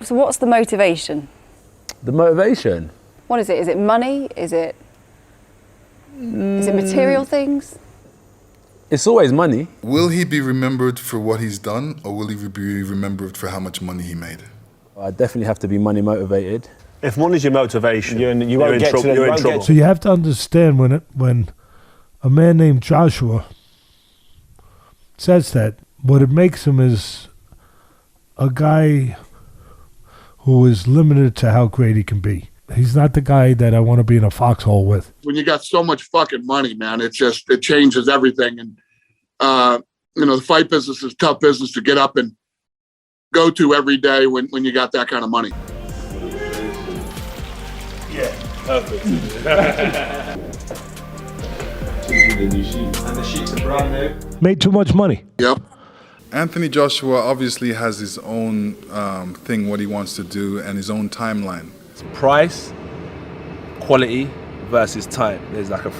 So what's the motivation? The motivation? What is it? Is it money? Is it material things? It's always money. Will he be remembered for what he's done, or will he be remembered for how much money he made? I definitely have to be money motivated. If money's your motivation, you're in trouble. So you have to understand when a man named Joshua says that, what it makes him is a guy who is limited to how great he can be. He's not the guy that I want to be in a foxhole with. When you got so much fucking money, man, it changes everything. And, the fight business is a tough business to get up and go to every day when you got that kind of money. Yeah, perfect. And the sheets are brand new. Made too much money. Yep. Anthony Joshua obviously has his own thing, what he wants to do, and his own timeline. It's price, quality versus time. There's like a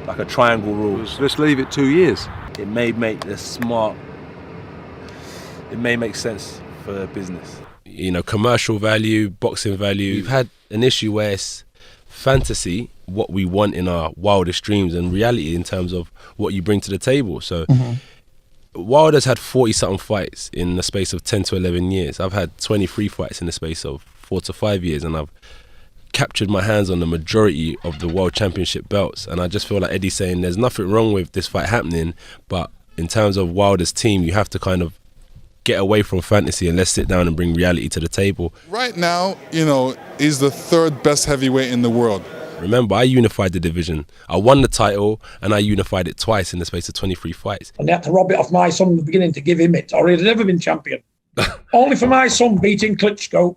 like a triangle rule. Let's leave it 2 years. It may make the smart. It may make sense for business. Commercial value, boxing value. We've had an issue where it's fantasy, what we want in our wildest dreams, and reality in terms of what you bring to the table. So Wilder's had 40-something fights in the space of 10 to 11 years. I've had 23 fights in the space of 4 to 5 years, and I've captured my hands on the majority of the world championship belts. And I just feel like Eddie's saying there's nothing wrong with this fight happening, but in terms of Wilder's team, you have to kind of get away from fantasy and let's sit down and bring reality to the table. Right now, he's the third best heavyweight in the world. Remember, I unified the division. I won the title and I unified it twice in the space of 23 fights. And they had to rob it off my son in the beginning to give him it, or he'd never been champion. Only for my son beating Klitschko,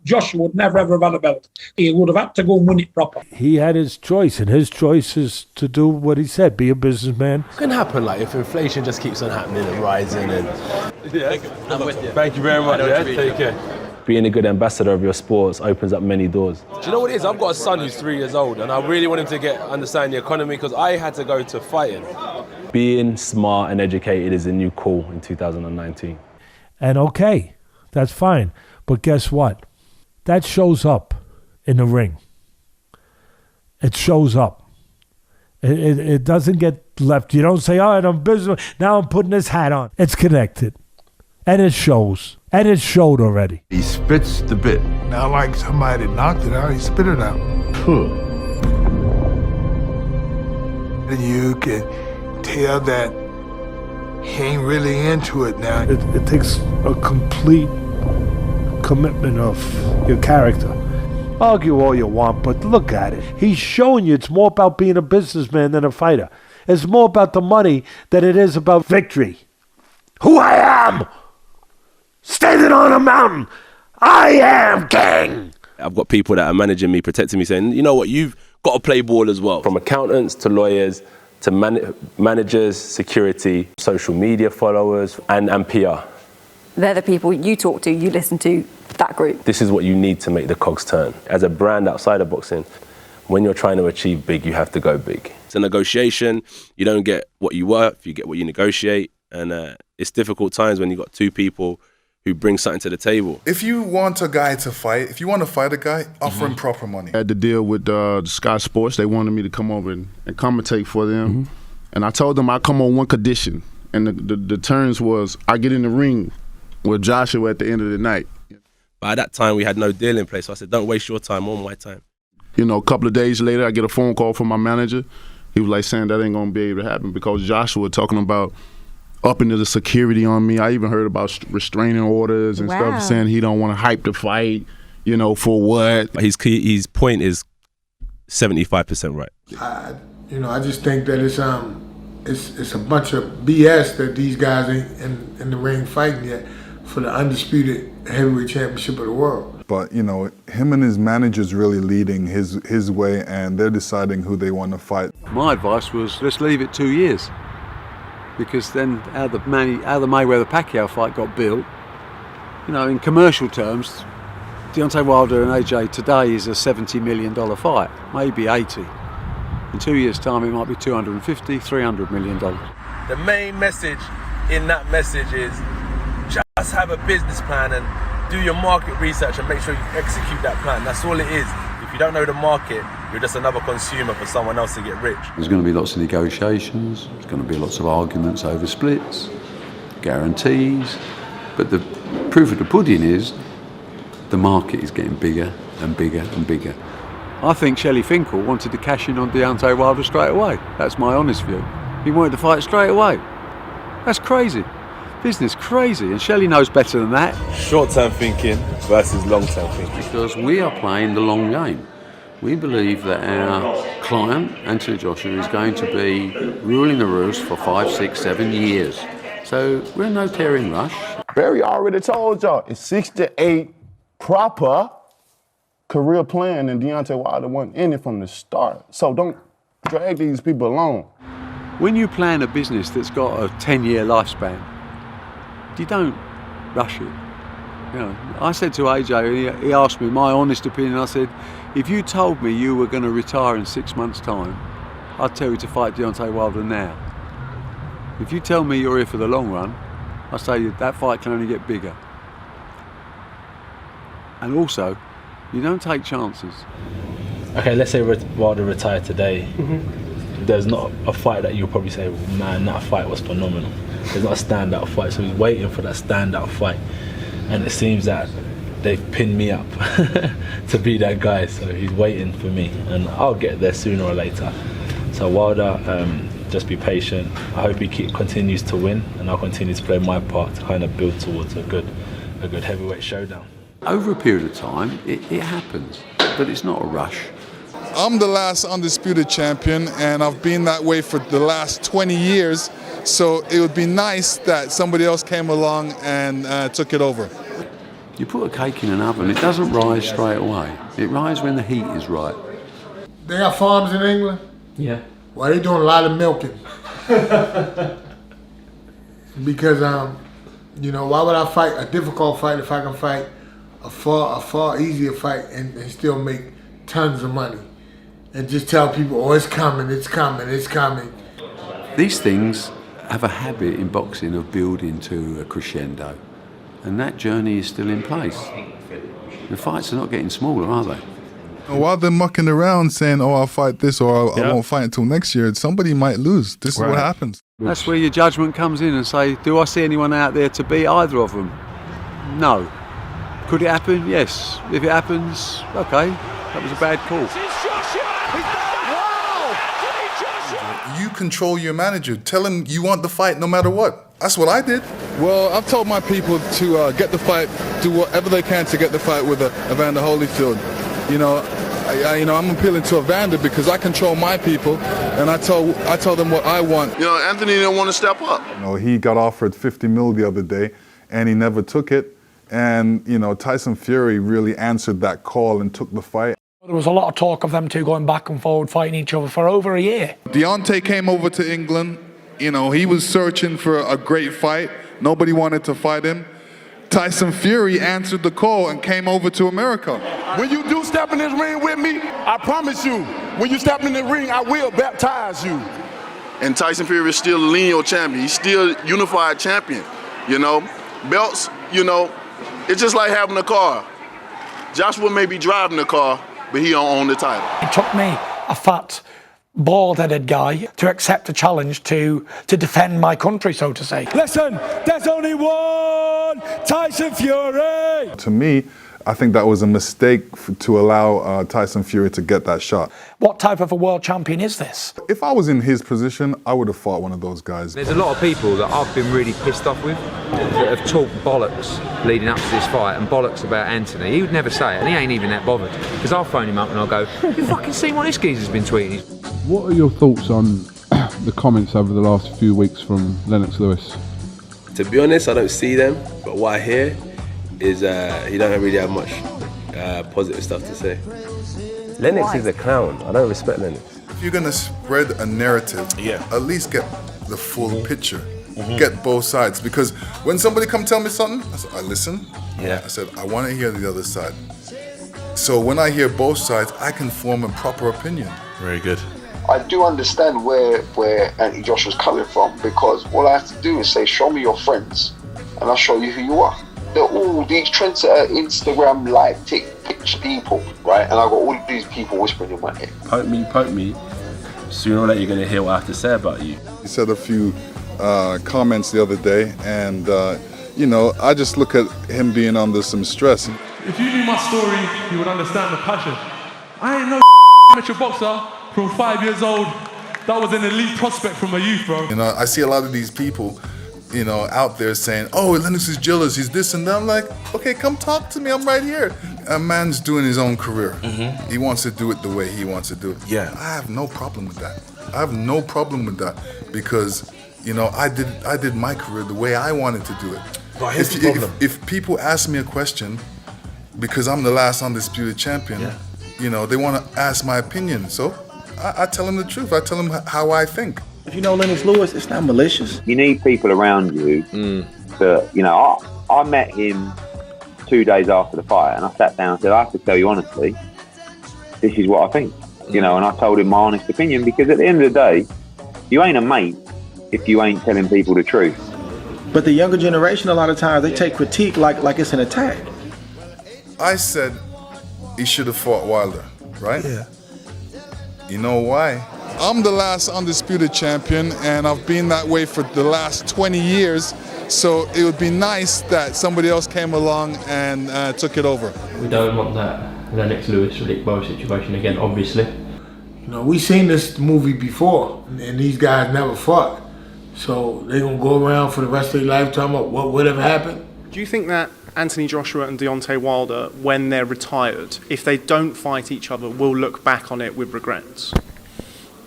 Joshua would never ever have had a belt. He would have had to go and win it proper. He had his choice, and his choice is to do what he said, be a businessman. It can happen, like if inflation just keeps on happening and rising. I'm with you. Thank you very much. Take care. Being a good ambassador of your sports opens up many doors. Do you know what it is? I've got a son who's 3 years old, and I really want him to understand the economy because I had to go to fighting. Being smart and educated is a new cool in 2019. And okay, that's fine. But guess what? That shows up in the ring. It shows up. It doesn't get left. You don't say, all right, I'm busy. Now I'm putting this hat on. It's connected. And it shows. And it showed already. He spits the bit. Not like somebody knocked it out, he spit it out. And you can tell that he ain't really into it now. It takes a complete commitment of your character. Argue all you want, but look at it. He's showing you it's more about being a businessman than a fighter. It's more about the money than it is about victory. Who I am! Standing on a mountain! I am king! I've got people that are managing me, protecting me, saying, you know what, you've got to play ball as well. From accountants to lawyers to managers, security, social media followers, and PR. They're the people you talk to, you listen to, that group. This is what you need to make the cogs turn. As a brand outside of boxing, when you're trying to achieve big, you have to go big. It's a negotiation. You don't get what you worth, you get what you negotiate. And it's difficult times when you've got two people who bring something to the table. If you want a guy to fight, if you want to fight a guy, offer him proper money. I had to deal with Sky Sports. They wanted me to come over and commentate for them. And I told them I'd come on one condition. And the terms was I get in the ring with Joshua at the end of the night. But at that time, we had no deal in place. So I said, don't waste your time or my time. A couple of days later, I get a phone call from my manager. He was like saying that ain't going to be able to happen because Joshua talking about upping the security on me. I even heard about restraining orders and stuff, saying he don't want to hype the fight, for what? His point is 75% right. I just think that it's a bunch of BS that these guys ain't in the ring fighting yet for the undisputed heavyweight championship of the world. But, him and his manager's really leading his way, and they're deciding who they want to fight. My advice was, let's leave it 2 years. Because then how the Mayweather-Pacquiao fight got built, in commercial terms, Deontay Wilder and AJ today is a $70 million fight, maybe 80. In 2 years' time, it might be $250, $300 million. The main message in that message is just have a business plan and do your market research and make sure you execute that plan. That's all it is. If you don't know the market, you're just another consumer for someone else to get rich. There's going to be lots of negotiations, there's going to be lots of arguments over splits, guarantees, but the proof of the pudding is the market is getting bigger and bigger and bigger. I think Shelley Finkel wanted to cash in on Deontay Wilder straight away. That's my honest view. He wanted to fight straight away. That's crazy. Business crazy, and Shelley knows better than that. Short-term thinking versus long-term thinking. Because we are playing the long game. We believe that our client, Anthony Joshua, is going to be ruling the roost for 5, 6, 7 years. So we're in no tearing rush. Barry already told y'all, it's 6 to 8 proper career plan, and Deontay Wilder wasn't in it from the start. So don't drag these people along. When you plan a business that's got a 10-year lifespan, you don't rush it. You know, I said to AJ, he asked me my honest opinion, I said, if you told me you were going to retire in 6 months' time, I'd tell you to fight Deontay Wilder now. If you tell me you're here for the long run, I say that fight can only get bigger. And also, you don't take chances. Okay, let's say Wilder retired today. There's not a fight that you'll probably say, man, that fight was phenomenal. There's not a standout fight, so he's waiting for that standout fight. And it seems that they've pinned me up to be that guy, so he's waiting for me, and I'll get there sooner or later. So Wilder, just be patient. I hope he continues to win, and I'll continue to play my part to kind of build towards a good heavyweight showdown. Over a period of time, it happens, but it's not a rush. I'm the last undisputed champion, and I've been that way for the last 20 years. So it would be nice that somebody else came along and took it over. You put a cake in an oven, it doesn't rise straight away. It rises when the heat is right. They got farms in England? Yeah. Well, they doing a lot of milking. Because, you know, why would I fight a difficult fight if I can fight a far easier fight and still make tons of money? And just tell people, oh, it's coming, it's coming, it's coming. These things have a habit in boxing of building to a crescendo, and that journey is still in place. The fights are not getting smaller, are they? While they're mucking around saying, oh, I'll fight this or I won't fight until next year, somebody might lose. This is what happens. That's where your judgment comes in and say, do I see anyone out there to beat either of them? No. Could it happen? Yes. If it happens, okay, that was a bad call. You control your manager. Tell him you want the fight no matter what. That's what I did. Well, I've told my people to get the fight, do whatever they can to get the fight with Evander Holyfield. You know, I'm appealing to Evander because I control my people, and I tell them what I want. You know, Anthony didn't want to step up. You know, he got offered $50 million the other day, and he never took it. And you know, Tyson Fury really answered that call and took the fight. There was a lot of talk of them two going back and forward, fighting each other for over a year. Deontay came over to England. You know, he was searching for a great fight. Nobody wanted to fight him. Tyson Fury answered the call and came over to America. When you do step in this ring with me, I promise you, when you step in the ring, I will baptize you. And Tyson Fury is still a lineal champion. He's still unified champion. You know, belts, you know, it's just like having a car. Joshua may be driving the car, but he don't own the title. It took me, a fat, bald-headed guy, to accept a challenge to defend my country, so to say. Listen, there's only one Tyson Fury! To me, I think that was a mistake to allow Tyson Fury to get that shot. What type of a world champion is this? If I was in his position, I would have fought one of those guys. There's a lot of people that I've been really pissed off with that have talked bollocks leading up to this fight and bollocks about Anthony. He would never say it, and he ain't even that bothered. Because I'll phone him up and I'll go, you fucking seen what this geezer's been tweeting? What are your thoughts on the comments over the last few weeks from Lennox Lewis? To be honest, I don't see them, but what I hear is he don't really have much positive stuff to say. Lennox is a clown. I don't respect Lennox. If you're gonna spread a narrative, at least get the full picture. Get both sides, because when somebody come tell me something, I listen. I said I want to hear the other side. So when I hear both sides, I can form a proper opinion. Very good. I do understand where Anthony Joshua's coming from, because all I have to do is say, show me your friends, and I'll show you who you are. they're all these trendsetter Instagram like TikTok people, right? And I've got all these people whispering in my ear. Poke me. Sooner or later, you're going to hear what I have to say about you. He said a few comments the other day, and you know, I just look at him being under some stress. If you knew my story, you would understand the passion. I ain't no amateur boxer from 5 years old. That was an elite prospect from my youth, bro. You know, I see a lot of these people, you know, out there saying, "Oh, Lennox is jealous. He's this and that." I'm like, okay, come talk to me. I'm right here. A man's doing his own career. He wants to do it the way he wants to do it. Yeah, I have no problem with that. I have no problem with that because, you know, I did my career the way I wanted to do it. But here's the problem. If people ask me a question, because I'm the last undisputed champion, you know, they want to ask my opinion. So I tell them the truth. I tell them how I think. If you know Lennox Lewis, it's not malicious. You need people around you to, you know, I met him 2 days after the fight and I sat down and said, I have to tell you honestly, this is what I think. You know, and I told him my honest opinion because at the end of the day, you ain't a mate if you ain't telling people the truth. But the younger generation, a lot of times, they take critique like it's an attack. I said he should have fought Wilder, right? Yeah. You know why? I'm the last undisputed champion, and I've been that way for the last 20 years. So it would be nice that somebody else came along and took it over. We don't want that Lennox Lewis-Riddick Bowe situation again, obviously. You know, we've seen this movie before, and these guys never fought. So they're going to go around for the rest of their lifetime of what would have happened. Do you think that Anthony Joshua and Deontay Wilder, when they're retired, if they don't fight each other, will look back on it with regrets?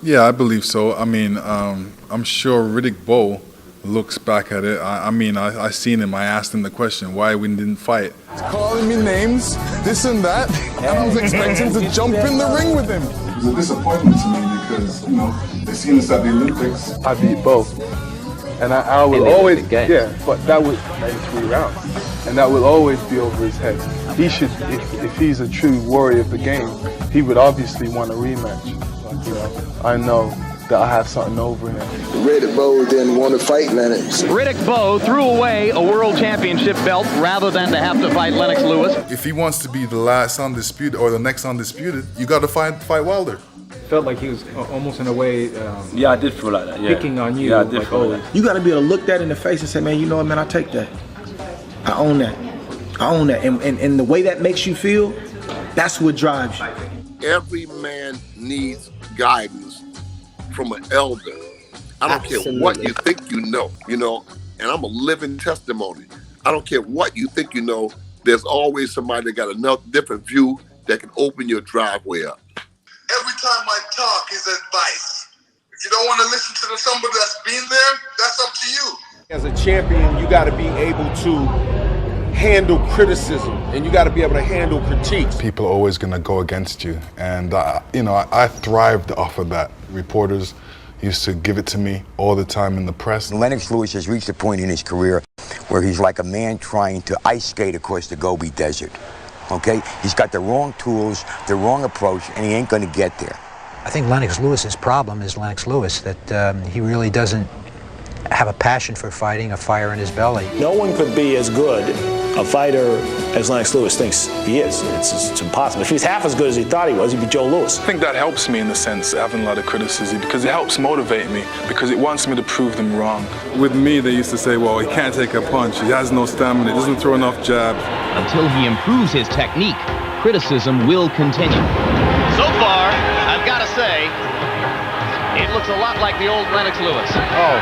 Yeah, I believe so. I mean, I'm sure Riddick Bowe looks back at it. I seen him. I asked him the question, why we didn't fight. He's calling me names, this and that, and I was expecting to jump in the ring with him. It was a disappointment to me because, you know, they seen us at the Olympics. I beat both. And I will always, but that was 93 rounds. And that will always be over his head. He should, if he's a true warrior of the game, he would obviously want a rematch. You know, I know that I have something over him. Riddick Bowe didn't want to fight Lennox. Riddick Bowe threw away a world championship belt rather than to have to fight Lennox Lewis. If he wants to be the last undisputed or the next undisputed, you got to fight Wilder. Felt like he was almost in a way I did feel like that, picking on you. Yeah, I did feel like that. You got to be able to look that in the face and say, man, you know what, man, I take that. I own that. I own that. And the way that makes you feel, that's what drives you. Every man needs guidance from an elder. I don't care what you think you know, and I'm a living testimony. I don't care what you think you know, there's always somebody that got another different view that can open your driveway up. Every time I talk is advice. If you don't want to listen to somebody that's been there, that's up to you. As a champion, you got to be able to handle criticism, and you got to be able to handle critiques. People are always going to go against you, and I thrived off of that. Reporters used to give it to me all the time in the press. Lennox Lewis has reached a point in his career where he's like a man trying to ice skate across the Gobi Desert. Okay? He's got the wrong tools, the wrong approach, and he ain't going to get there. I think Lennox Lewis's problem is Lennox Lewis, that he really doesn't have a passion for fighting, a fire in his belly. No one could be as good a fighter as Lennox Lewis thinks he is. It's impossible. If he's half as good as he thought he was, he'd be Joe Louis. I think that helps me in the sense of having a lot of criticism because it helps motivate me, because it wants me to prove them wrong. With me, they used to say, well, he can't take a punch, he has no stamina, he doesn't throw enough jabs. Until he improves his technique, criticism will continue. So far, I've got to say, it looks a lot like the old Lennox Lewis. Oh,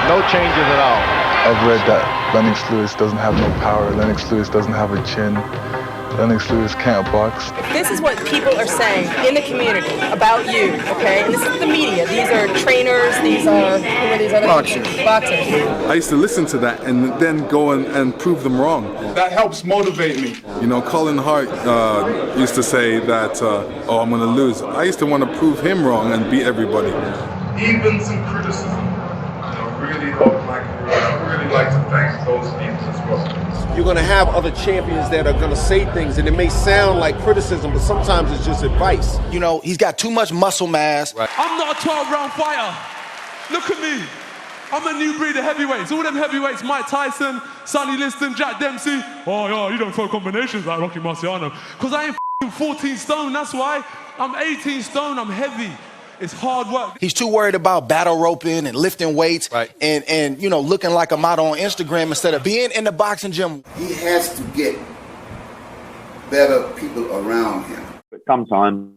no changes at all. I've read that Lennox Lewis doesn't have no power, Lennox Lewis doesn't have a chin, Lennox Lewis can't box. This is what people are saying in the community about you, okay? And this is the media. These are trainers, these are, who are these other Boxers. Boxers. I used to listen to that and then go and prove them wrong. That helps motivate me. You know, Colin Hart used to say that, oh, I'm going to lose. I used to want to prove him wrong and beat everybody. Even some criticism, really helped my career. I really like to thank those people as well. You're going to have other champions that are going to say things, and it may sound like criticism, but sometimes it's just advice. You know, he's got too much muscle mass. I'm not a 12-round fighter. Look at me. I'm a new breed of heavyweights. All them heavyweights, Mike Tyson, Sonny Liston, Jack Dempsey. Oh, yeah, you don't throw combinations like Rocky Marciano. Because I ain't 14 stone, that's why. I'm 18 stone, I'm heavy. It's hard work. He's too worried about battle roping and lifting weights and you know, looking like a model on Instagram instead of being in the boxing gym. He has to get better people around him. But sometimes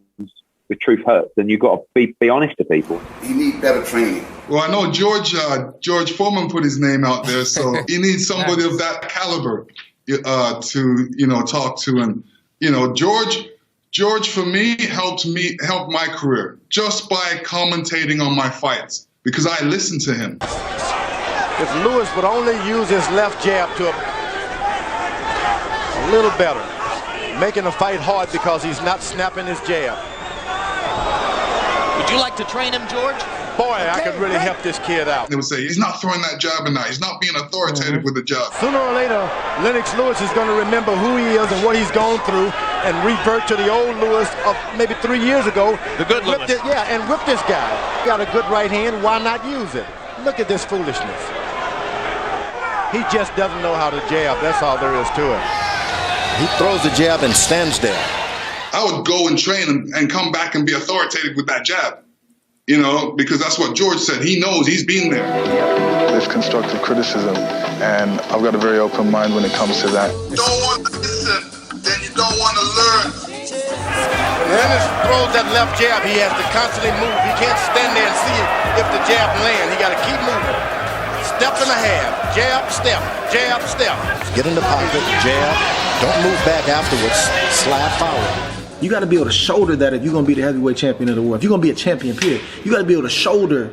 the truth hurts, and you've got to be honest to people. He needs better training. Well, I know George Foreman put his name out there, so he needs somebody of that caliber to talk to. And George for me helped my career just by commentating on my fights because I listened to him. If Lewis would only use his left jab to a little better, making the fight hard because he's not snapping his jab. Would you like to train him, George? Boy, I could really help this kid out. They would say, he's not throwing that jab enough. He's not being authoritative with the jab. Sooner or later, Lennox Lewis is going to remember who he is and what he's gone through and revert to the old Lewis of maybe 3 years ago. The good Lewis. And whip this guy. Got a good right hand, why not use it? Look at this foolishness. He just doesn't know how to jab. That's all there is to it. He throws the jab and stands there. I would go and train and come back and be authoritative with that jab, because that's what George said. He knows, he's been there. There's constructive criticism, and I've got a very open mind when it comes to that. You don't want to listen, then you don't want to learn. When Lennox throws that left jab, he has to constantly move. He can't stand there and see if the jab lands. He got to keep moving. Step and a half, jab, step, jab, step. Get in the pocket, jab. Don't move back afterwards. Slide forward. You got to be able to shoulder that if you're going to be the heavyweight champion of the world. If you're going to be a champion, period, you got to be able to shoulder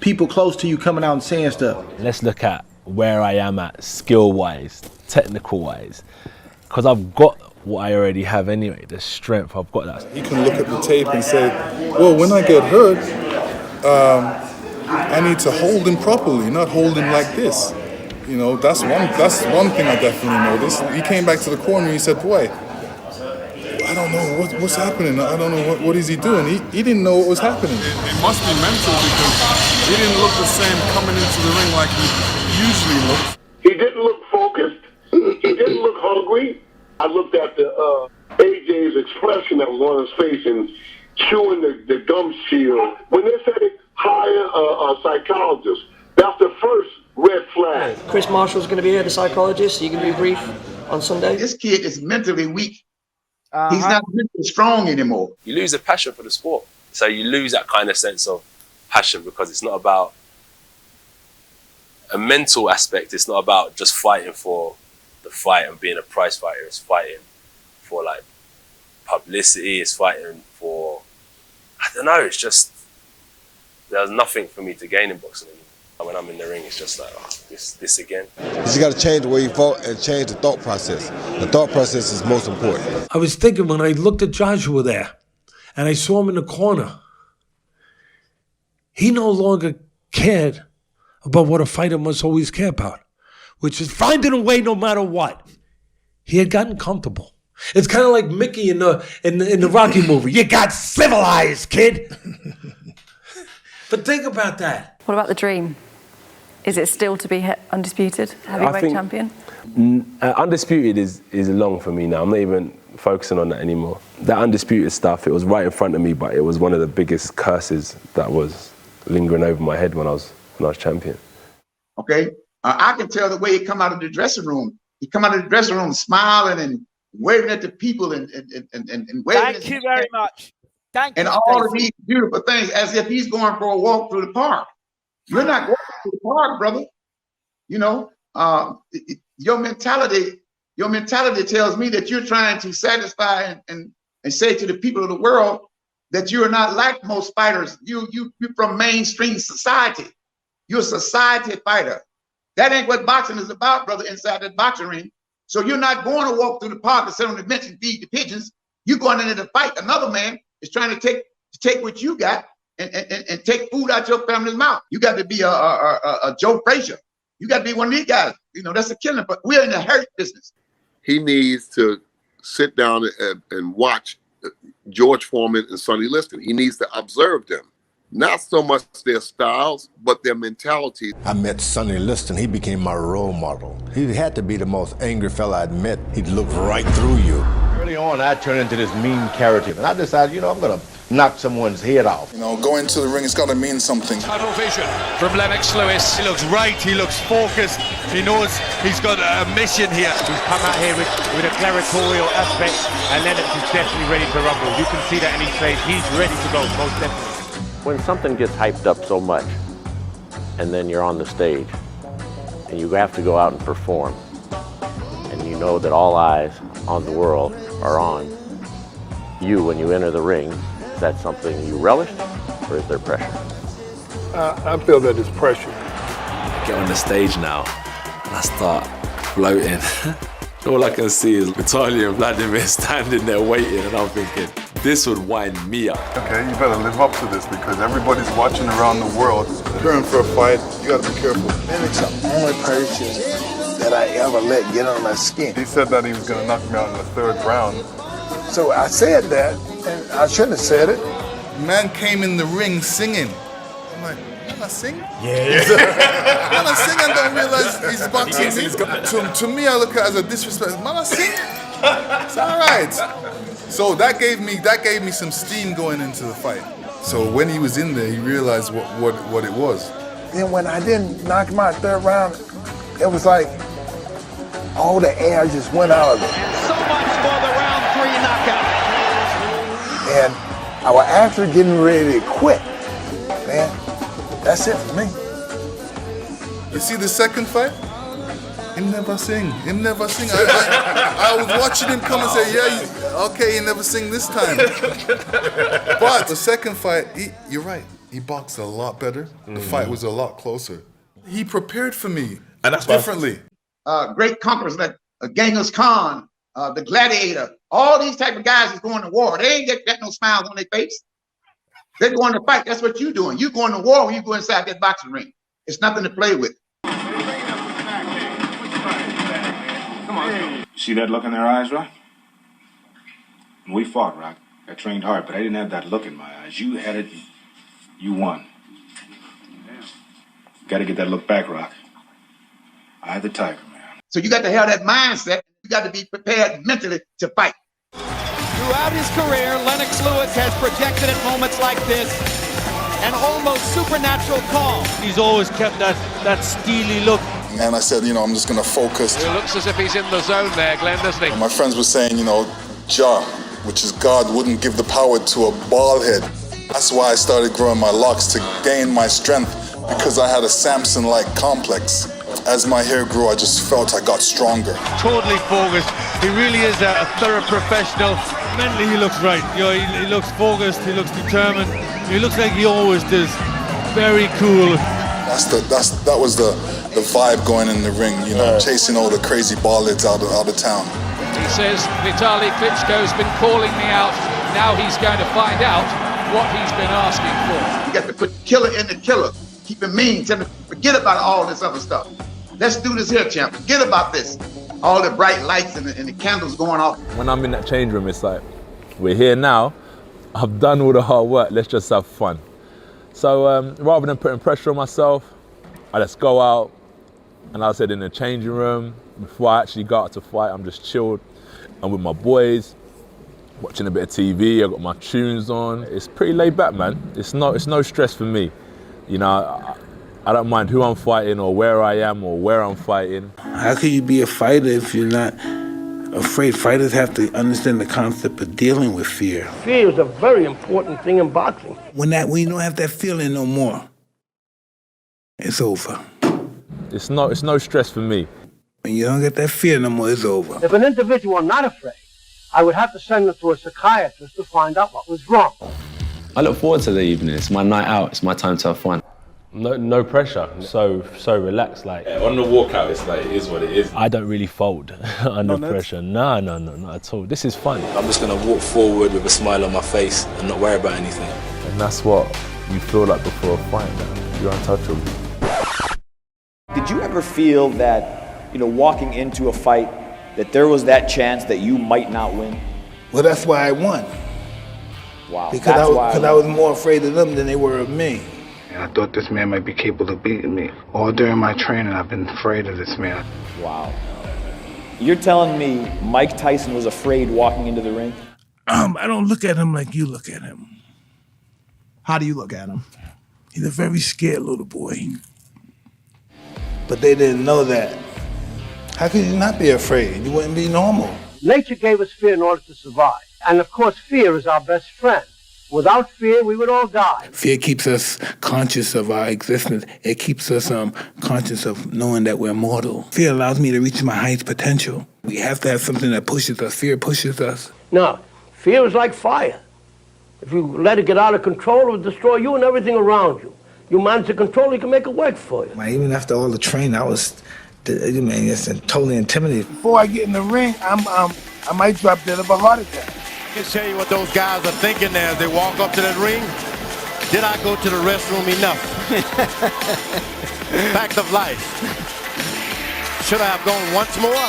people close to you coming out and saying stuff. Let's look at where I am at skill-wise, technical-wise, because I've got what I already have anyway, the strength, I've got that. You can look at the tape and say, well, when I get hurt, I need to hold him properly, not hold him like this. That's one thing I definitely noticed. He came back to the corner and he said, boy, I don't know what's happening. I don't know what is he doing. He didn't know what was happening. It must be mental because he didn't look the same coming into the ring like he usually looks. He didn't look focused. He didn't look hungry. I looked at the AJ's expression that was on his face and chewing the gum shield. When they say hire a psychologist, that's the first red flag. Chris Marshall's going to be here, the psychologist. So you can be brief on Sunday. This kid is mentally weak. He's not mentally strong anymore. You lose a passion for the sport. So you lose that kind of sense of passion because it's not about a mental aspect. It's not about just fighting for the fight and being a prize fighter. It's fighting for like publicity. It's fighting for, I don't know, it's just, there's nothing for me to gain in boxing anymore. When I'm in the ring, it's just like, this again. You just got to change the way you fought and change the thought process. The thought process is most important. I was thinking when I looked at Joshua there and I saw him in the corner, he no longer cared about what a fighter must always care about, which is finding a way no matter what. He had gotten comfortable. It's kind of like Mickey in the Rocky movie. You got civilized, kid. But think about that. What about the dream? Is it still to be undisputed heavyweight champion? Undisputed is long for me now. I'm not even focusing on that anymore. That undisputed stuff, it was right in front of me, but it was one of the biggest curses that was lingering over my head when I was champion. Okay, I can tell the way he come out of the dressing room. He come out of the dressing room smiling and waving at the people and waving. Thank you very much. Thank you. And all of these beautiful things as if he's going for a walk through the park. You're not going through the park, brother. Your mentality tells me that you're trying to satisfy and say to the people of the world that you are not like most fighters. You're from mainstream society. You're a society fighter. That ain't what boxing is about, brother, inside that boxing ring. So you're not going to walk through the park and sit on the bench and feed the pigeons. You're going into the fight. Another man is trying to take what you got and take food out your family's mouth. You got to be a Joe Frazier. You got to be one of these guys. That's a killing. But we're in the hurt business. He needs to sit down and watch George Foreman and Sonny Liston. He needs to observe them Not so much their styles, but their mentality. I met Sonny Liston. He became my role model. He had to be the most angry fella I'd met. He'd look right through you. Early on, I turned into this mean character, and I decided, I'm going to knock someone's head off. Going to the ring, it's got to mean something. Tunnel vision from Lennox Lewis. He looks right, he looks focused, he knows he's got a mission here. He's come out here with a gladiatorial aspect, and Lennox is definitely ready to rumble. You can see that in his face. He's ready to go, most definitely. When something gets hyped up so much, and then you're on the stage, and you have to go out and perform, and you know that all eyes on the world are on you when you enter the ring, is that something you relish, or is there pressure? I feel that it's pressure. I get on the stage now, and I start floating. All I can see is Vitaly and Vladimir standing there waiting, and I'm thinking, this would wind me up. Okay, you better live up to this because everybody's watching around the world. Preparing for a fight, you gotta be careful. Lennox the only person that I ever let get on my skin. He said that he was gonna knock me out in the 3rd round. So I said that, and I shouldn't have said it. Man came in the ring singing. I'm like, man, I sing? Yeah. Man, I sing and don't realize he's boxing me. To me, I look at it as a disrespect. Man, I sing? It's all right. So that gave me some steam going into the fight. So when he was in there, he realized what it was. Then when I didn't knock him out 3rd round, it was like all the air just went out of it. So much for the round 3 knockout. And I was actually getting ready to quit. Man, that's it for me. You see the second fight? Him never sing. I was watching him come and say, yeah, okay, he never sing this time. But the second fight, you're right. He boxed a lot better. The fight was a lot closer. He prepared for me, and that's differently. Great conquerors like Genghis Khan, the Gladiator, all these type of guys is going to war. They ain't got no smiles on their face. They're going to fight. That's what you're doing. You're going to war when you go inside that boxing ring. It's nothing to play with. See that look in their eyes, Rock? We fought, Rock. I trained hard, but I didn't have that look in my eyes. You had it, you won. Got to get that look back, Rock. I the tiger, man. So you got to have that mindset. You got to be prepared mentally to fight. Throughout his career, Lennox Lewis has projected at moments like this an almost supernatural calm. He's always kept that steely look. And I said, I'm just going to focus. It looks as if he's in the zone there, Glenn, doesn't he? My friends were saying, Jah, which is God, wouldn't give the power to a bald head. That's why I started growing my locks, to gain my strength, because I had a Samson-like complex. As my hair grew, I just felt I got stronger. Totally focused. He really is a thorough professional. Mentally, he looks right. He looks focused. He looks determined. He looks like he always does. Very cool. That was the vibe going in the ring, chasing all the crazy bald heads out of town. He says Vitaly Klitschko's been calling me out. Now he's going to find out what he's been asking for. You got to put killer in the killer. Keep it mean. Tell me, forget about all this other stuff. Let's do this here, champ. Forget about this. All the bright lights and the candles going off. When I'm in that change room, it's like, we're here now. I've done all the hard work. Let's just have fun. So rather than putting pressure on myself, I just go out, and I said in the changing room, before I actually got out to fight, I'm just chilled. I'm with my boys, watching a bit of TV. I got my tunes on. It's pretty laid back, man. It's no stress for me. I don't mind who I'm fighting or where I am or where I'm fighting. How can you be a fighter if you're not afraid? Fighters have to understand the concept of dealing with fear. Fear is a very important thing in boxing. When you don't have that feeling no more, it's over. It's no stress for me. When you don't get that fear no more, it's over. If an individual are not afraid, I would have to send them to a psychiatrist to find out what was wrong. I look forward to the evening. It's my night out. It's my time to have fun. No pressure. So relaxed. Like on the walkout, it's like it is what it is. I don't really fold under pressure. No, not at all. This is fun. I'm just gonna walk forward with a smile on my face and not worry about anything. And that's what you feel like before a fight. Now you're untouchable. Did you ever feel that, walking into a fight, that there was that chance that you might not win? Well, that's why I won. Wow. Because I was more afraid of them than they were of me. And I thought this man might be capable of beating me. All during my training, I've been afraid of this man. Wow. You're telling me Mike Tyson was afraid walking into the ring? I don't look at him like you look at him. How do you look at him? He's a very scared little boy. But they didn't know that. How could you not be afraid? You wouldn't be normal. Nature gave us fear in order to survive. And of course, fear is our best friend. Without fear, we would all die. Fear keeps us conscious of our existence. It keeps us conscious of knowing that we're mortal. Fear allows me to reach my highest potential. We have to have something that pushes us. Fear pushes us. No, fear is like fire. If you let it get out of control, it will destroy you and everything around you. You manage to control it, you can make it work for you. Even after all the training, I was totally intimidated. Before I get in the ring, I might drop dead of a heart attack. I can tell you what those guys are thinking as they walk up to that ring. Did I go to the restroom enough? Fact of life. Should I have gone once more?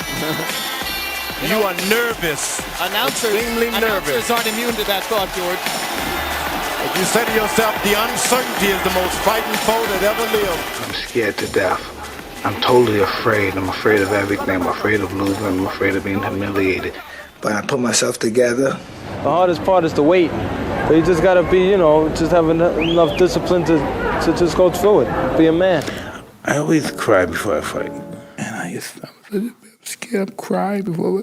You are nervous. Extremely nervous. Announcers aren't immune to that thought, George. But you say to yourself, the uncertainty is the most frightening foe that ever lived. I'm scared to death. I'm totally afraid. I'm afraid of everything. I'm afraid of losing. I'm afraid of being humiliated. But I put myself together. The hardest part is to wait. So you just gotta be, just have enough discipline to just go through it. Be a man. I always cry before I fight. And I'm scared. I'm crying before.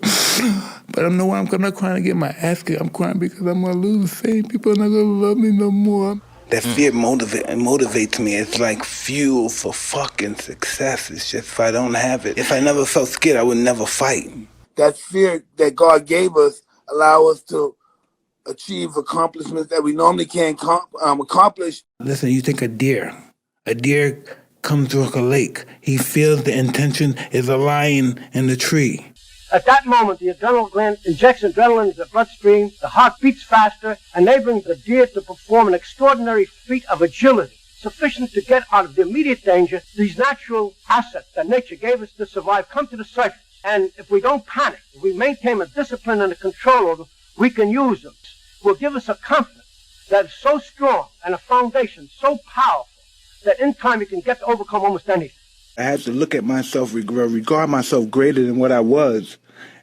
But I know I'm not crying to get my ass kicked. I'm crying because I'm gonna lose the same people are not gonna love me no more. That fear motivates me. It's like fuel for fucking success. It's just if I don't have it. If I never felt scared, I would never fight. That fear that God gave us allow us to achieve accomplishments that we normally can't accomplish. Listen, you think a deer comes to a lake. He feels the intention is a lion in the tree. At that moment, the adrenal gland injects adrenaline into the bloodstream, the heart beats faster, enabling the deer to perform an extraordinary feat of agility, sufficient to get out of the immediate danger. These natural assets that nature gave us to survive come to the surface. And if we don't panic, if we maintain a discipline and a control of them, we can use them. Will give us a confidence that is so strong and a foundation so powerful that in time we can get to overcome almost anything. I had to look at myself, regard myself greater than what I was.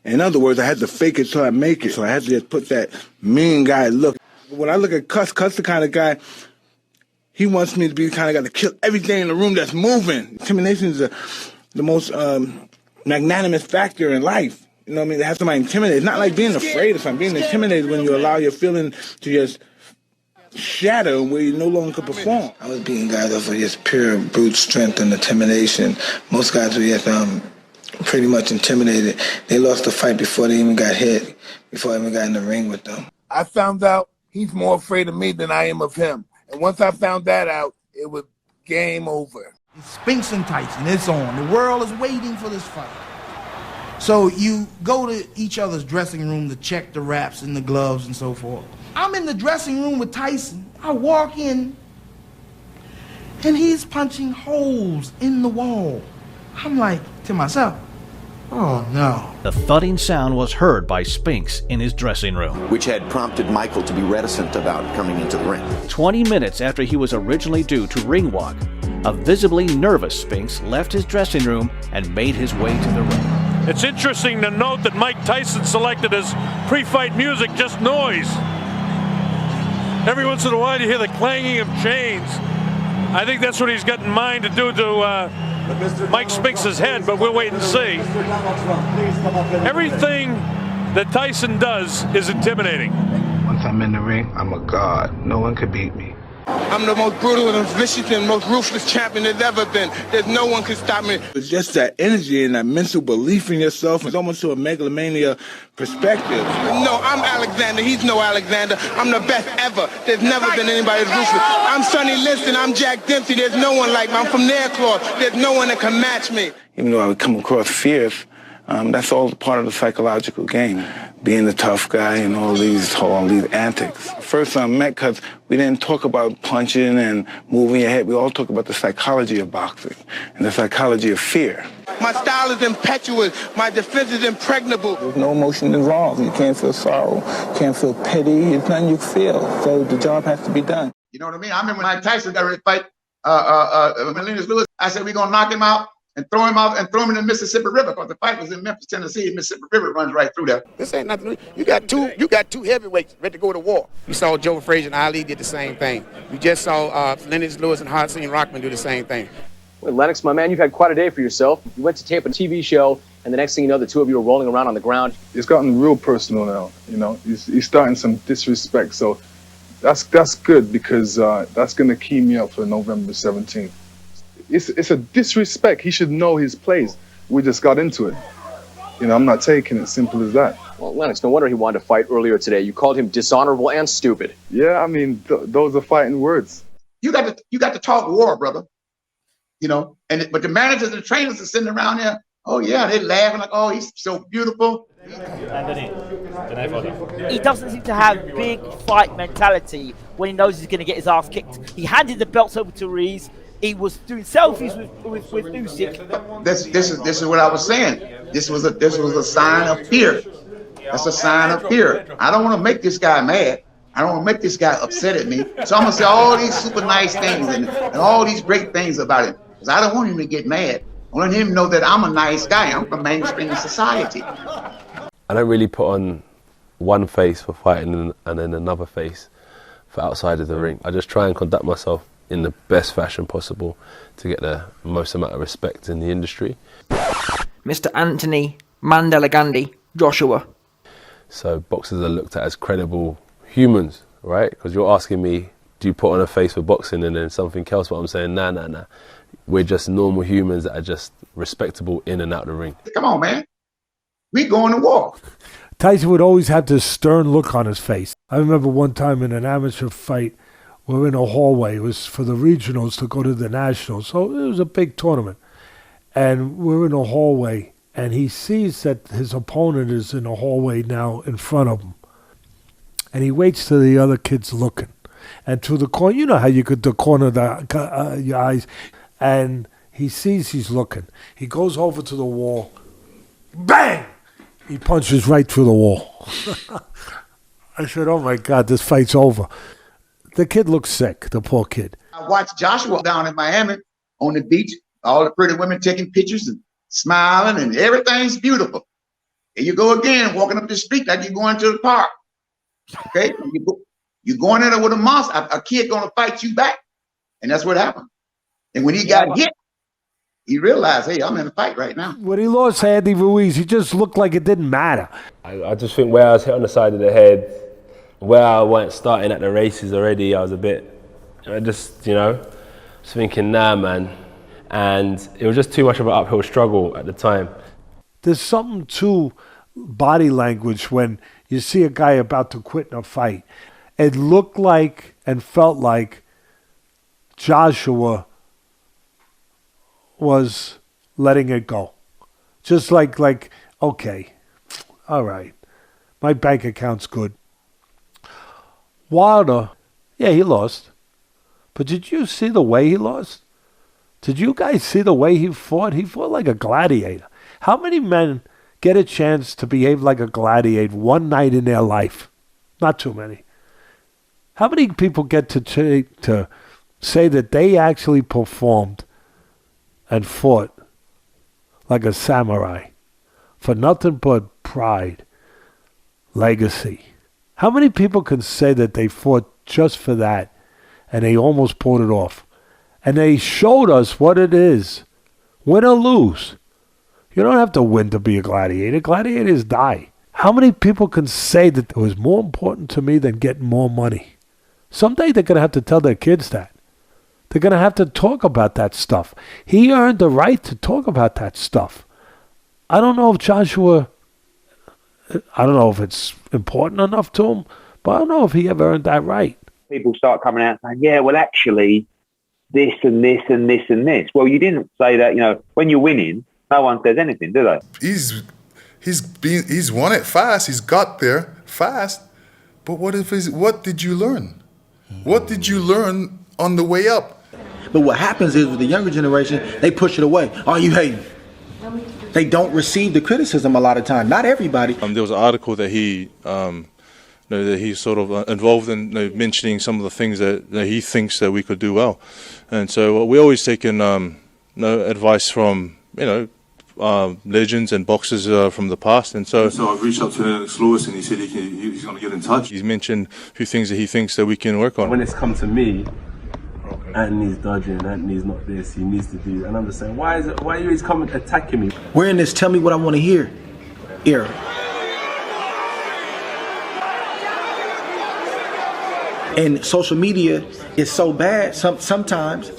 In other words, I had to fake it till I make it. So I had to just put that mean guy look. When I look at Cuss the kind of guy, he wants me to be the kind of guy to kill everything in the room that's moving. Intimidation is the most magnanimous factor in life. You know what I mean? To have somebody intimidated. It's not like being afraid of something. Being intimidated when you allow your feeling to just shatter where you no longer could perform. I was beating guys off of just pure brute strength and intimidation. Most guys were just pretty much intimidated. They lost the fight before they even got hit, before I even got in the ring with them. I found out he's more afraid of me than I am of him. And once I found that out, it was game over. Spinks and Tyson, it's on. The world is waiting for this fight. So you go to each other's dressing room to check the wraps and the gloves and so forth. I'm in the dressing room with Tyson. I walk in, and he's punching holes in the wall. I'm like to myself, oh no. The thudding sound was heard by Spinks in his dressing room, which had prompted Michael to be reticent about coming into the ring. 20 minutes after he was originally due to ring walk, a visibly nervous Spinks left his dressing room and made his way to the ring. It's interesting to note that Mike Tyson selected as pre-fight music just noise. Every once in a while you hear the clanging of chains. I think that's what he's got in mind to do to Mike Spinks' head, but we'll wait and see. Everything that Tyson does is intimidating. Once I'm in the ring, I'm a god. No one could beat me. I'm the most brutal and vicious and most ruthless champion there's ever been. There's no one can stop me. It's just that energy and that mental belief in yourself. It's almost to a megalomania perspective. No, I'm Alexander. He's no Alexander. I'm the best ever. There's never been anybody as ruthless. I'm Sonny Liston. I'm Jack Dempsey. There's no one like me. I'm from Nairclaw. There's no one that can match me. Even though I would come across fierce, That's all part of the psychological game, being the tough guy and all these antics. First time met, because we didn't talk about punching and moving your head. We all talk about the psychology of boxing and the psychology of fear. My style is impetuous. My defense is impregnable. There's no emotion involved. You can't feel sorrow, can't feel pity. It's nothing you feel. So the job has to be done. You know what I mean? I remember when Mike Tyson got ready to fight Lennox Lewis. I said, we're going to knock him out and throw him out and throw him in the Mississippi River, because the fight was in Memphis, Tennessee. Mississippi River runs right through there. This ain't nothing. You got two heavyweights ready to go to war. You saw Joe Frazier and Ali did the same thing. You just saw Lennox Lewis and Hasim Rahman do the same thing. Well, Lennox, my man, you've had quite a day for yourself. You went to tape a TV show, and the next thing you know, the two of you are rolling around on the ground. It's gotten real personal now. You know, he's starting some disrespect. So that's good, because that's going to key me up for November 17th. It's a disrespect. He should know his place. We just got into it. You know, I'm not taking it. Simple as that. Well, Lennox, no wonder he wanted to fight earlier today. You called him dishonorable and stupid. Yeah, I mean, those are fighting words. You got to talk war, brother. You know, but the managers and the trainers are sitting around there. Oh yeah, they're laughing like, oh, he's so beautiful. He doesn't seem to have big fight mentality when he knows he's going to get his ass kicked. He handed the belts over to Ruiz. He was doing selfies with Usyk. This is what I was saying. This was a sign of fear. That's a sign of fear. I don't want to make this guy mad. I don't want to make this guy upset at me. So I'm going to say all these super nice things and all these great things about him, because I don't want him to get mad. I want him to know that I'm a nice guy. I'm from mainstream society. I don't really put on one face for fighting and then another face for outside of the ring. I just try and conduct myself in the best fashion possible to get the most amount of respect in the industry. Mr. Anthony Mandela Gandhi Joshua. So boxers are looked at as credible humans, right? Because you're asking me, do you put on a face for boxing and then something else? But I'm saying, nah. We're just normal humans that are just respectable in and out of the ring. Come on, man. We going to war. Tyson would always have this stern look on his face. I remember one time in an amateur fight, we're in a hallway. It was for the regionals to go to the nationals. So it was a big tournament. And we're in a hallway, and he sees that his opponent is in a hallway now in front of him. And he waits till the other kid's looking. And to the corner, you know how you could the corner your eyes. And he sees he's looking. He goes over to the wall. Bang! He punches right through the wall. I said, oh my God, this fight's over. The kid looks sick, the poor kid. I watched Joshua down in Miami on the beach, all the pretty women taking pictures and smiling, and everything's beautiful. And you go again, walking up the street like you're going to the park. Okay? You're going in there with a monster, a kid going to fight you back. And that's what happened. And when he got hit, he realized, hey, I'm in a fight right now. When he lost Andy Ruiz, he just looked like it didn't matter. I just think where I was hit on the side of the head, where I weren't starting at the races already, I was a bit, just thinking, nah, man. And it was just too much of an uphill struggle at the time. There's something to body language when you see a guy about to quit in a fight. It looked like and felt like Joshua was letting it go. Just like, okay, all right, my bank account's good. Wilder, yeah, he lost. But did you see the way he lost? Did you guys see the way he fought? He fought like a gladiator. How many men get a chance to behave like a gladiator one night in their life? Not too many. How many people get to say that they actually performed and fought like a samurai for nothing but pride, legacy? How many people can say that they fought just for that and they almost pulled it off? And they showed us what it is. Win or lose. You don't have to win to be a gladiator. Gladiators die. How many people can say that it was more important to me than getting more money? Someday they're going to have to tell their kids that. They're going to have to talk about that stuff. He earned the right to talk about that stuff. I don't know if Joshua, I don't know if it's important enough to him, but I don't know if he ever earned that right. People start coming out saying, yeah, well, actually, this and this and this and this. Well, you didn't say that, when you're winning, no one says anything, do they? He's He's won it fast. He's got there fast. But what did you learn? What did you learn on the way up? But what happens is with the younger generation, they push it away. Oh, you hating? They don't receive the criticism a lot of time. Not everybody. There was an article that he, that he's sort of involved in, mentioning some of the things that he thinks that we could do well, and so we always taken advice from legends and boxers from the past, and so I've reached out to Lennox Lewis and he said he's going to get in touch. He's mentioned a few things that he thinks that we can work on. When it's come to me, Anthony's dodging, Anthony's not this, he needs to do, and I'm just saying, why are you always coming attacking me? We're in this tell me what I want to hear era. And social media is so bad sometimes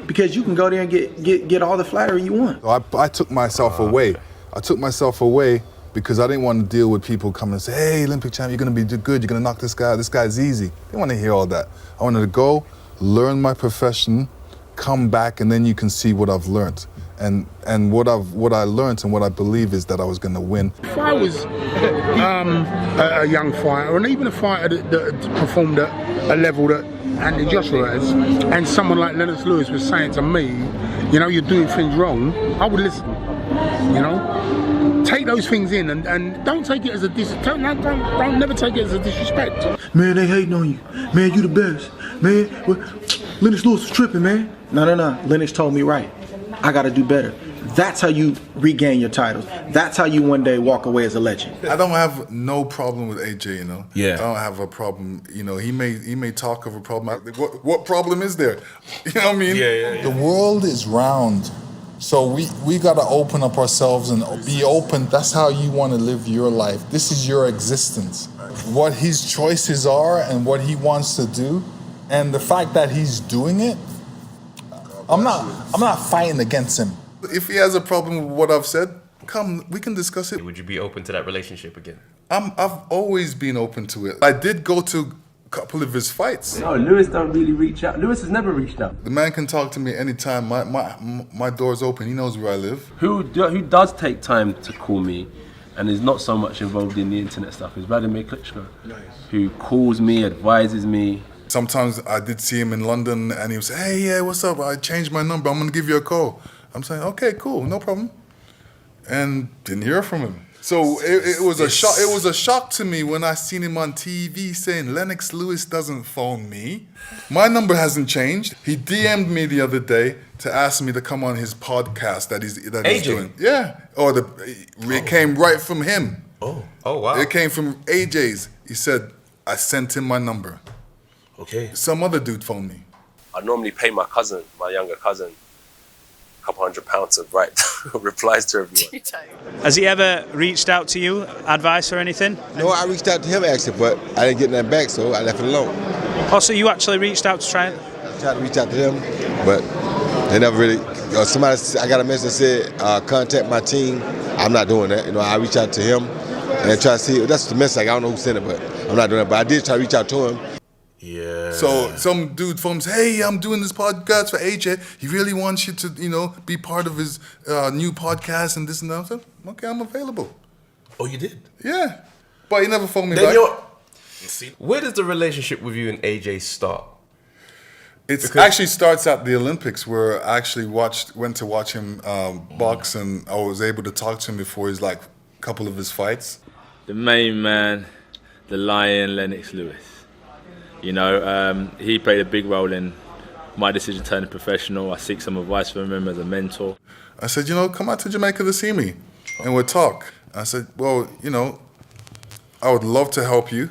because you can go there and get all the flattery you want. I took myself away. I took myself away because I didn't want to deal with people coming and say, hey, Olympic champ, you're going to be good, you're going to knock this guy out, this guy's easy. I didn't want to hear all that. I wanted to go, learn my profession, come back, and then you can see what I've learned. And what I learned and what I believe is that I was going to win. If I was a young fighter, and even a fighter that performed at a level that Anthony Joshua has, and someone like Lennox Lewis was saying to me, you're doing things wrong, I would listen. Take those things in and don't take it as a don't never take it as a disrespect. Man, they hating on you. Man, you the best. Man, Lennox Lewis was tripping, man. No. Lennox told me right. I got to do better. That's how you regain your titles. That's how you one day walk away as a legend. I don't have no problem with AJ, Yeah. I don't have a problem. He may talk of a problem. What problem is there? You know what I mean? Yeah. The world is round. So we got to open up ourselves and be open. That's how you want to live your life. This is your existence. What his choices are and what he wants to do, and the fact that he's doing it, I'm not fighting against him. If he has a problem with what I've said, come, we can discuss it. Would you be open to that relationship again? I've always been open to it. I did go to a couple of his fights. No, Lewis don't really reach out. Lewis has never reached out. The man can talk to me anytime. My door's open. He knows where I live. Who does take time to call me and is not so much involved in the internet stuff is Vladimir Klitschko, who calls me, advises me. Sometimes I did see him in London and he would say, hey, yeah, what's up? I changed my number. I'm going to give you a call. I'm saying, okay, cool, no problem. And didn't hear from him. So it was a shock. It was a shock to me when I seen him on TV saying Lennox Lewis doesn't phone me. My number hasn't changed. He DM'd me the other day to ask me to come on his podcast that he's doing. Yeah. It came right from him. Oh wow. It came from AJ's. He said, I sent him my number. Okay. Some other dude phoned me. I normally pay my younger cousin, a couple £100 to write replies to everyone. Has he ever reached out to you, advice or anything? No, I reached out to him actually, but I didn't get nothing back, so I left it alone. Oh, so you actually reached out to try and... I tried to reach out to them, but they never really... I got a message that said, contact my team. I'm not doing that. I reached out to him and try to see... That's the message. I don't know who sent it, but I'm not doing that. But I did try to reach out to him. Yeah. So some dude phones, hey, I'm doing this podcast for AJ. He really wants you to, be part of his new podcast and this and that. I said, okay, I'm available. Oh, you did? Yeah. But he never phoned me back. Where does the relationship with you and AJ start? It actually starts at the Olympics, where I actually went to watch him box, and I was able to talk to him before his a couple of his fights. The main man, the Lion, Lennox Lewis. He played a big role in my decision turning professional. I seek some advice from him as a mentor. I said, come out to Jamaica to see me, and we'll talk. I said, well, I would love to help you.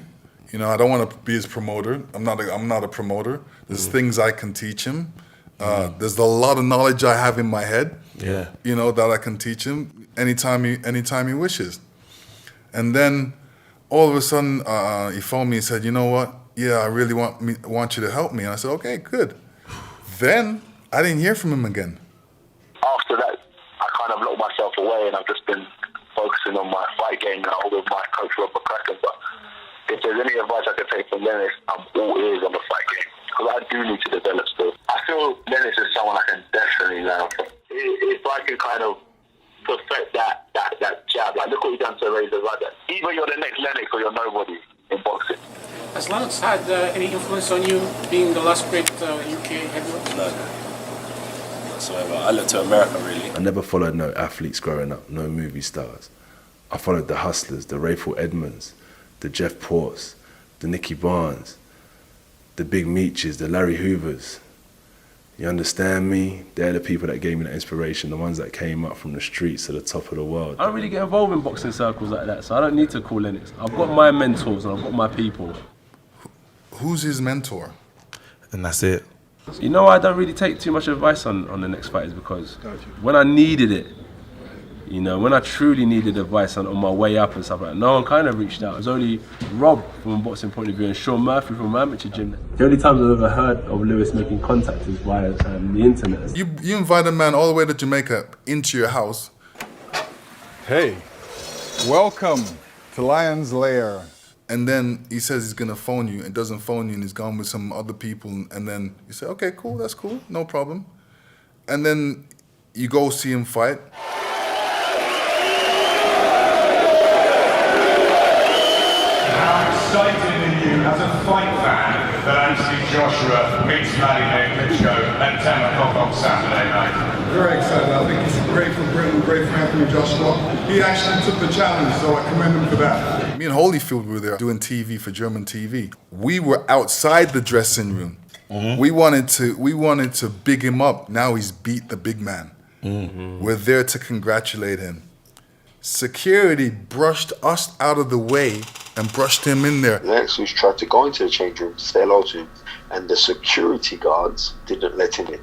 I don't want to be his promoter. I'm not a promoter. There's things I can teach him. There's a lot of knowledge I have in my head. Yeah. That I can teach him anytime he wishes. And then all of a sudden, he phoned me and said, you know what? Yeah, I really want you to help me. And I said, okay, good. Then I didn't hear from him again. After that, I kind of locked myself away, and I've just been focusing on my fight game now with my coach, Rob McCracken. But if there's any advice I can take from Lennox, I'm all ears on the fight game, because I do need to develop still. I feel Lennox is someone I can definitely learn from. If I can kind of perfect that jab. Like, look what he done to Razor Rudder. Either you're the next Lennox or you're nobody in boxing. Has Lennox had any influence on you being the last great UK heavyweight? No. Whatsoever. I look to America, really. I never followed no athletes growing up, no movie stars. I followed the hustlers, the Rayful Edmonds, the Jeff Ports, the Nicky Barnes, the Big Meaches, the Larry Hoovers. You understand me? They're the people that gave me that inspiration, the ones that came up from the streets to the top of the world. I don't really get involved in boxing circles like that, so I don't need to call Lennox. I've got my mentors and I've got my people. Who's his mentor? And that's it. You know, I don't really take too much advice on the next fighters because when I needed it, you know, when I truly needed advice on my way up and stuff like that, no one kind of reached out. It was only Rob from a boxing point of view and Sean Murphy from an amateur gym. The only times I've ever heard of Lewis making contact is via the internet. You invite a man all the way to Jamaica into your house. Hey, welcome to Lion's Lair. And then he says he's gonna phone you and doesn't phone you and he's gone with some other people and then you say, okay, cool, that's cool, no problem. And then you go see him fight. How excited are you as a fight fan that Anthony Joshua meets Vladimir Klitschko at 10 o'clock on Saturday night? Very excited. I think it's great for Britain, great for Anthony Joshua. He actually took the challenge, so I commend him for that. Me and Holyfield were there doing TV for German TV. We were outside the dressing room. Mm-hmm. We wanted to big him up. Now he's beat the big man. Mm-hmm. We're there to congratulate him. Security brushed us out of the way and brushed him in there. Lennox was tried to go into the change room to say hello to him, and the security guards didn't let him in.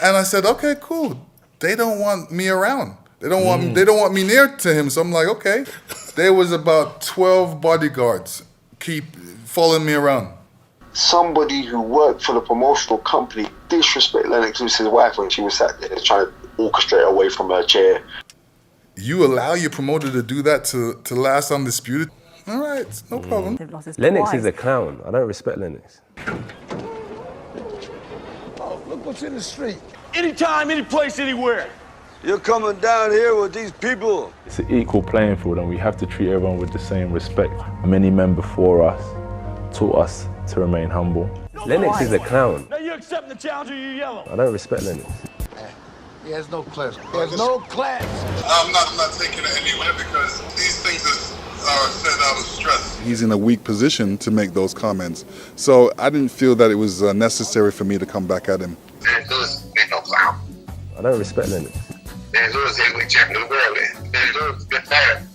And I said, okay, cool. They don't want me around. They don't want me near to him. So I'm like, okay. There was about 12 bodyguards keep following me around. Somebody who worked for the promotional company disrespected Lennox Lewis's wife when she was sat there trying to orchestrate her away from her chair. You allow your promoter to do that to Last Undisputed? All right, no problem. Lennox is a clown. I don't respect Lennox. Oh, look what's in the street. Anytime, any place, anywhere. You're coming down here with these people. It's an equal playing field and we have to treat everyone with the same respect. Many men before us taught us to remain humble. Lennox is a clown. Now you accepting the challenge or you yellow? I don't respect Lennox. He has no class. He has no class. I'm not taking it anywhere because these things are said out of stress. He's in a weak position to make those comments. So I didn't feel that it was necessary for me to come back at him. Lewis ain't no clown. I don't respect Lennox. Lewis ain't with champion of the world. Lewis been better.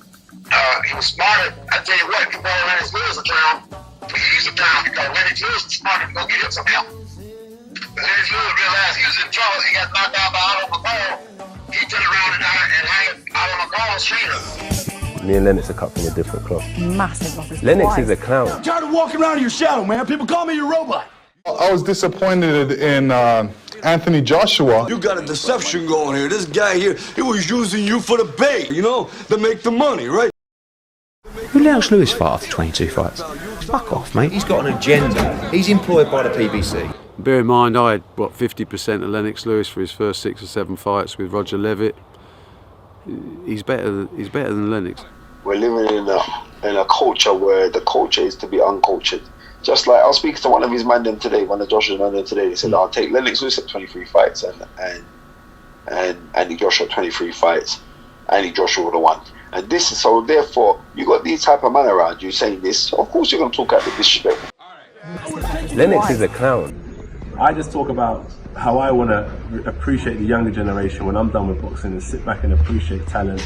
He was smarter. I tell you what, people Lennox Lewis a clown. He's a clown because Lennox Lewis was smarter to go get him some help. Lennox Lewis realized he was in trouble. He got knocked out by Otto McCall. He turned around and hired Otto McCall's trainer. Me and Lennox are cut from a different cloth. Massive losses. Lennox is a clown. I'm tired of walking around in your shadow, man. People call me your robot. I was disappointed in Anthony Joshua. You got a deception going here. This guy here, he was using you for the bait, you know, to make the money, right? Who Lennox Lewis fight after 22 fights? Fuck off, mate. He's got an agenda. He's employed by the PBC. Bear in mind, I had, 50% of Lennox Lewis for his first 6 or 7 fights with Roger Levitt. He's better than Lennox. We're living in a culture where the culture is to be uncultured. Just like I was speaking to one of his man them today, one of Joshua's man them today. They said, "I'll take Lennox Lewis at 23 fights and Andy Joshua 23 fights. Andy Joshua would have won." And this is so. Therefore, you got these type of men around you saying this. So of course, you're going to talk out the disrespect. Lennox is a clown. I just talk about how I want to appreciate the younger generation when I'm done with boxing and sit back and appreciate talent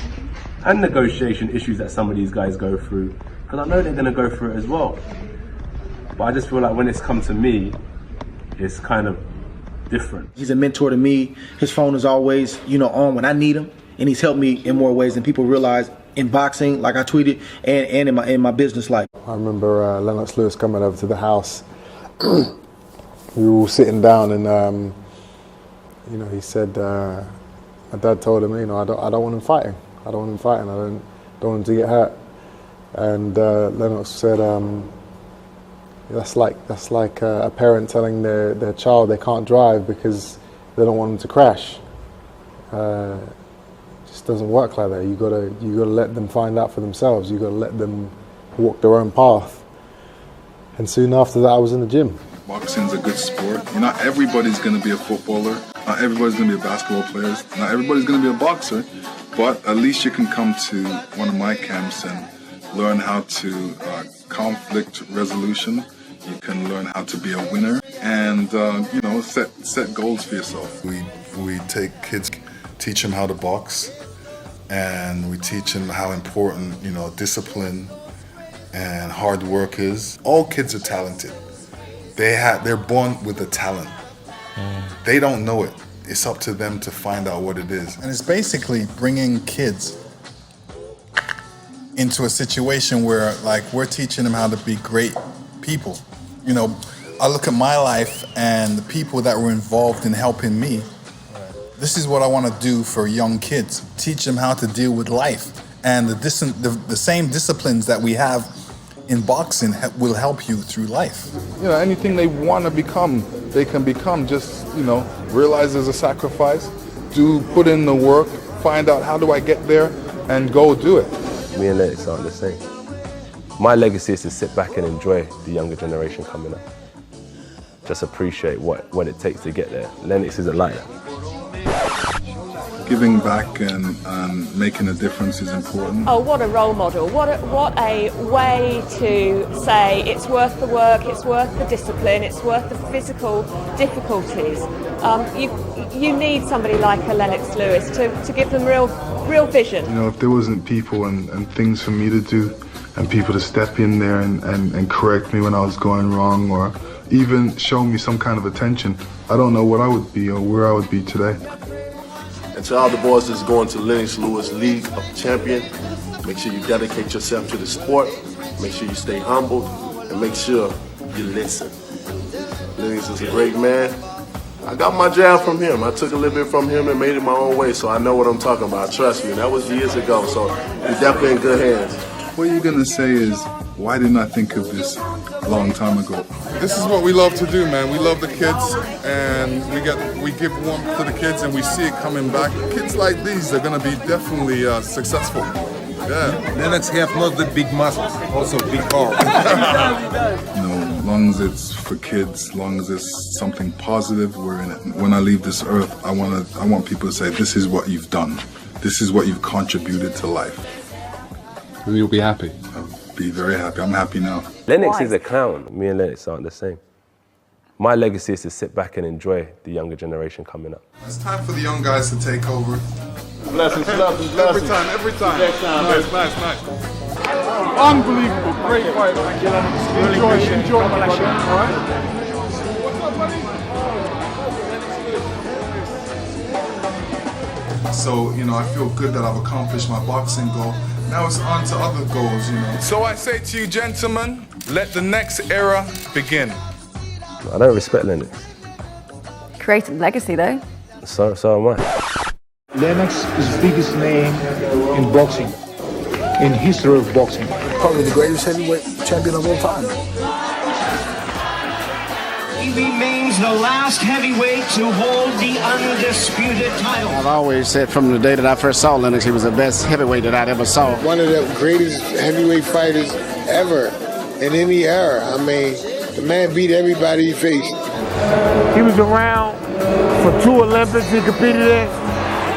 and negotiation issues that some of these guys go through, because I know they're going to go through it as well. But I just feel like when it's come to me, it's kind of different. He's a mentor to me. His phone is always, on when I need him, and he's helped me in more ways than people realize in boxing, like I tweeted, and in my business life. I remember Lennox Lewis coming over to the house. We were all sitting down, and he said, my dad told him, I don't want him fighting. I don't want him fighting. I don't want him to get hurt. And Lennox said, that's like a parent telling their child they can't drive because they don't want them to crash. just doesn't work like that. You gotta let them find out for themselves. You gotta let them walk their own path. And soon after that, I was in the gym. Boxing's a good sport. Not everybody's going to be a footballer. Not everybody's going to be a basketball player. Not everybody's going to be a boxer. But at least you can come to one of my camps and learn how to conflict resolution. You can learn how to be a winner and set goals for yourself. We take kids, teach them how to box, and we teach them how important discipline and hard work is. All kids are talented. They're born with a talent. They don't know it. It's up to them to find out what it is. And it's basically bringing kids into a situation where, like, we're teaching them how to be great people. I look at my life and the people that were involved in helping me. This is what I want to do for young kids. Teach them how to deal with life. And the same disciplines that we have in boxing will help you through life. Anything they want to become, they can become. Just, realize there's a sacrifice. Put in the work, find out how do I get there, and go do it. Me and Lennox aren't the same. My legacy is to sit back and enjoy the younger generation coming up. Just appreciate what it takes to get there. Lennox isn't like that. Giving back and making a difference is important. Oh, what a role model. What a way to say it's worth the work, it's worth the discipline, it's worth the physical difficulties. You need somebody like a Lennox Lewis to give them real vision. If there wasn't people and things for me to do and people to step in there and correct me when I was going wrong or even show me some kind of attention, I don't know what I would be or where I would be today. And to all the boys that's going to Lennox Lewis League of Champions, make sure you dedicate yourself to the sport, make sure you stay humble, and make sure you listen. Lennox is a great man. I got my jab from him. I took a little bit from him and made it my own way, so I know what I'm talking about. Trust me, that was years ago, so you're definitely in good hands. What you're going to say is, why didn't I think of this a long time ago? This is what we love to do, man. We love the kids, and we give warmth to the kids, and we see it coming back. Kids like these are going to be definitely successful. Yeah. Lennox have not the big muscles, also big power. As long as it's for kids, as long as it's something positive, we're in it. When I leave this earth, I want people to say, this is what you've done. This is what you've contributed to life. You'll be happy. I'll be very happy. I'm happy now. Lennox is a clown. Me and Lennox aren't the same. My legacy is to sit back and enjoy the younger generation coming up. It's time for the young guys to take over. Blessings. Every time. Nice. Unbelievable, great fight. Enjoy, brother. All right? So, I feel good that I've accomplished my boxing goal. Now it's on to other goals, So I say to you, gentlemen, let the next era begin. I don't respect Lennox. Created legacy, though. So am I. Lennox is the biggest name in boxing, in history of boxing. Probably the greatest heavyweight champion of all time. He remains the last heavyweight to hold the undisputed title. I've always said from the day that I first saw Lennox, he was the best heavyweight that I'd ever saw. One of the greatest heavyweight fighters ever in any era. I mean, the man beat everybody he faced. He was around for 2 Olympics he competed in.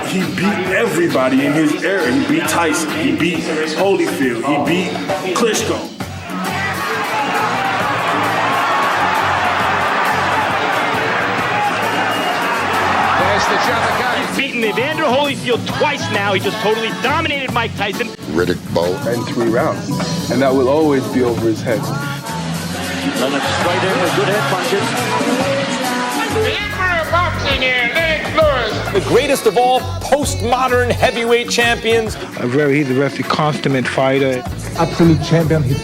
He beat everybody in his era. He beat Tyson, he beat Holyfield, he beat Klitschko. He's beaten Evander Holyfield twice now. He just totally dominated Mike Tyson. Riddick Bowe. In 3 rounds. And that will always be over his head. Lennox straight in with good head punches. The Emperor of Boxing here, Lennox Lewis. The greatest of all postmodern heavyweight champions. He's a very consummate fighter. Absolute champion. He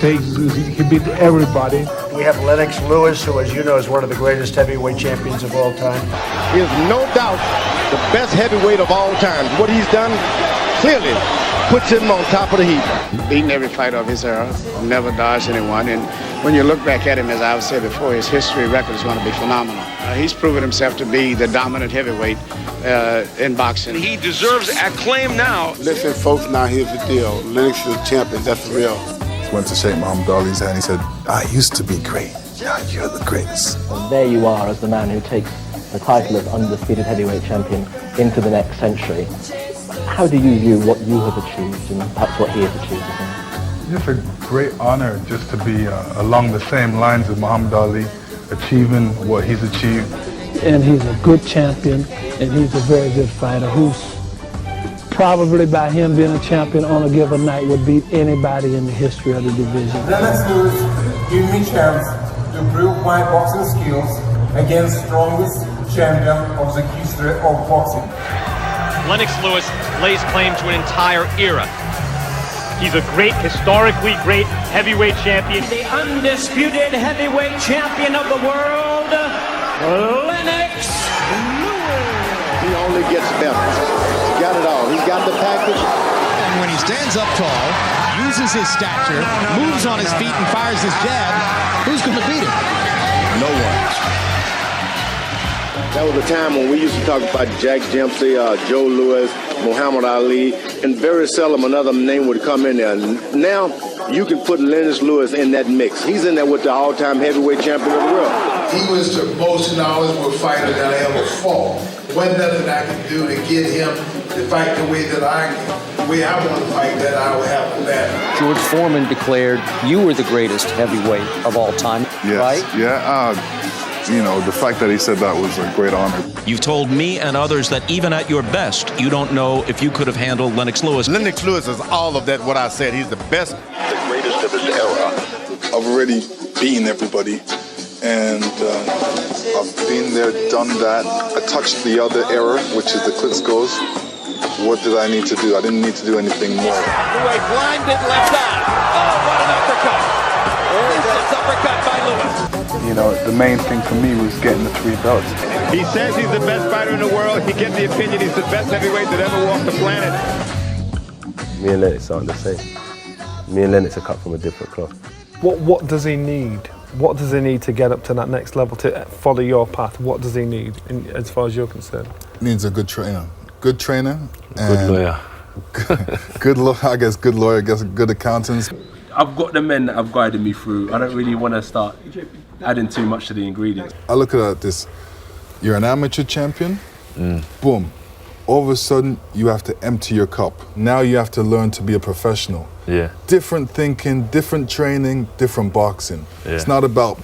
beat everybody. We have Lennox Lewis, who, as you know, is one of the greatest heavyweight champions of all time. He is no doubt the best heavyweight of all time. What he's done clearly puts him on top of the heap. Beating every fighter of his era, never dodged anyone. And when you look back at him, as I've said before, his history record is going to be phenomenal. He's proven himself to be the dominant heavyweight in boxing. He deserves acclaim now. Listen, folks, now here's the deal. Lennox is the champion. That's real. Went to shake Muhammad Ali's hand. He said, "I used to be great. Now you're the greatest." And there you are as the man who takes the title of undisputed heavyweight champion into the next century. How do you view what you have achieved and perhaps what he has achieved as well? It's a great honor just to be along the same lines as Muhammad Ali, achieving what he's achieved. And he's a good champion, and he's a very good fighter who's probably, by him being a champion on a given night, would beat anybody in the history of the division. Lennox Lewis give me chance to prove my boxing skills against strongest champion of the history of boxing. Lennox Lewis lays claim to an entire era. He's a great, historically great heavyweight champion. The undisputed heavyweight champion of the world, Lennox Lewis. He only gets better. He's got it all. He's got the package. And when he stands up tall, uses his stature, moves on his feet and fires his jab, who's going to beat him? No one. That was a time when we used to talk about Jack Dempsey, Joe Louis, Muhammad Ali, and very seldom another name would come in there. Now, you can put Lennox Lewis in that mix. He's in there with the all-time heavyweight champion of the world. He was the most knowledgeable fighter that I ever fought. Wasn't nothing I could do to get him to fight the way I want to fight, that I would have to that. George Foreman declared you were the greatest heavyweight of all time, Yes. right? Yeah. You know, the fact that he said that was a great honor. You've told me and others that even at your best, you don't know if you could have handled Lennox Lewis. Lennox Lewis is all of that, what I said. He's the best. The greatest of his era. I've already beaten everybody, and I've been there, done that. I touched the other era, which is the Klitschko's. What did I need to do? I didn't need to do anything more. Heavyweight blinded left eye. Oh, what an uppercut. There's uppercut by Lewis. You know, the main thing for me was getting the 3 belts. He says he's the best fighter in the world. He gets the opinion he's the best heavyweight that ever walked the planet. Me and Lennox aren't the same. Me and Lennox are cut from a different cloth. What does he need? What does he need to get up to that next level, to follow your path? What does he need, as far as you're concerned? Needs a good trainer. Good trainer. Good lawyer. Good lawyer, good accountants. I've got the men that have guided me through. I don't really want to start adding too much to the ingredients. I look at this. You're an amateur champion. Boom. All of a sudden, you have to empty your cup. Now you have to learn to be a professional. Yeah. Different thinking, different training, different boxing. Yeah. It's not about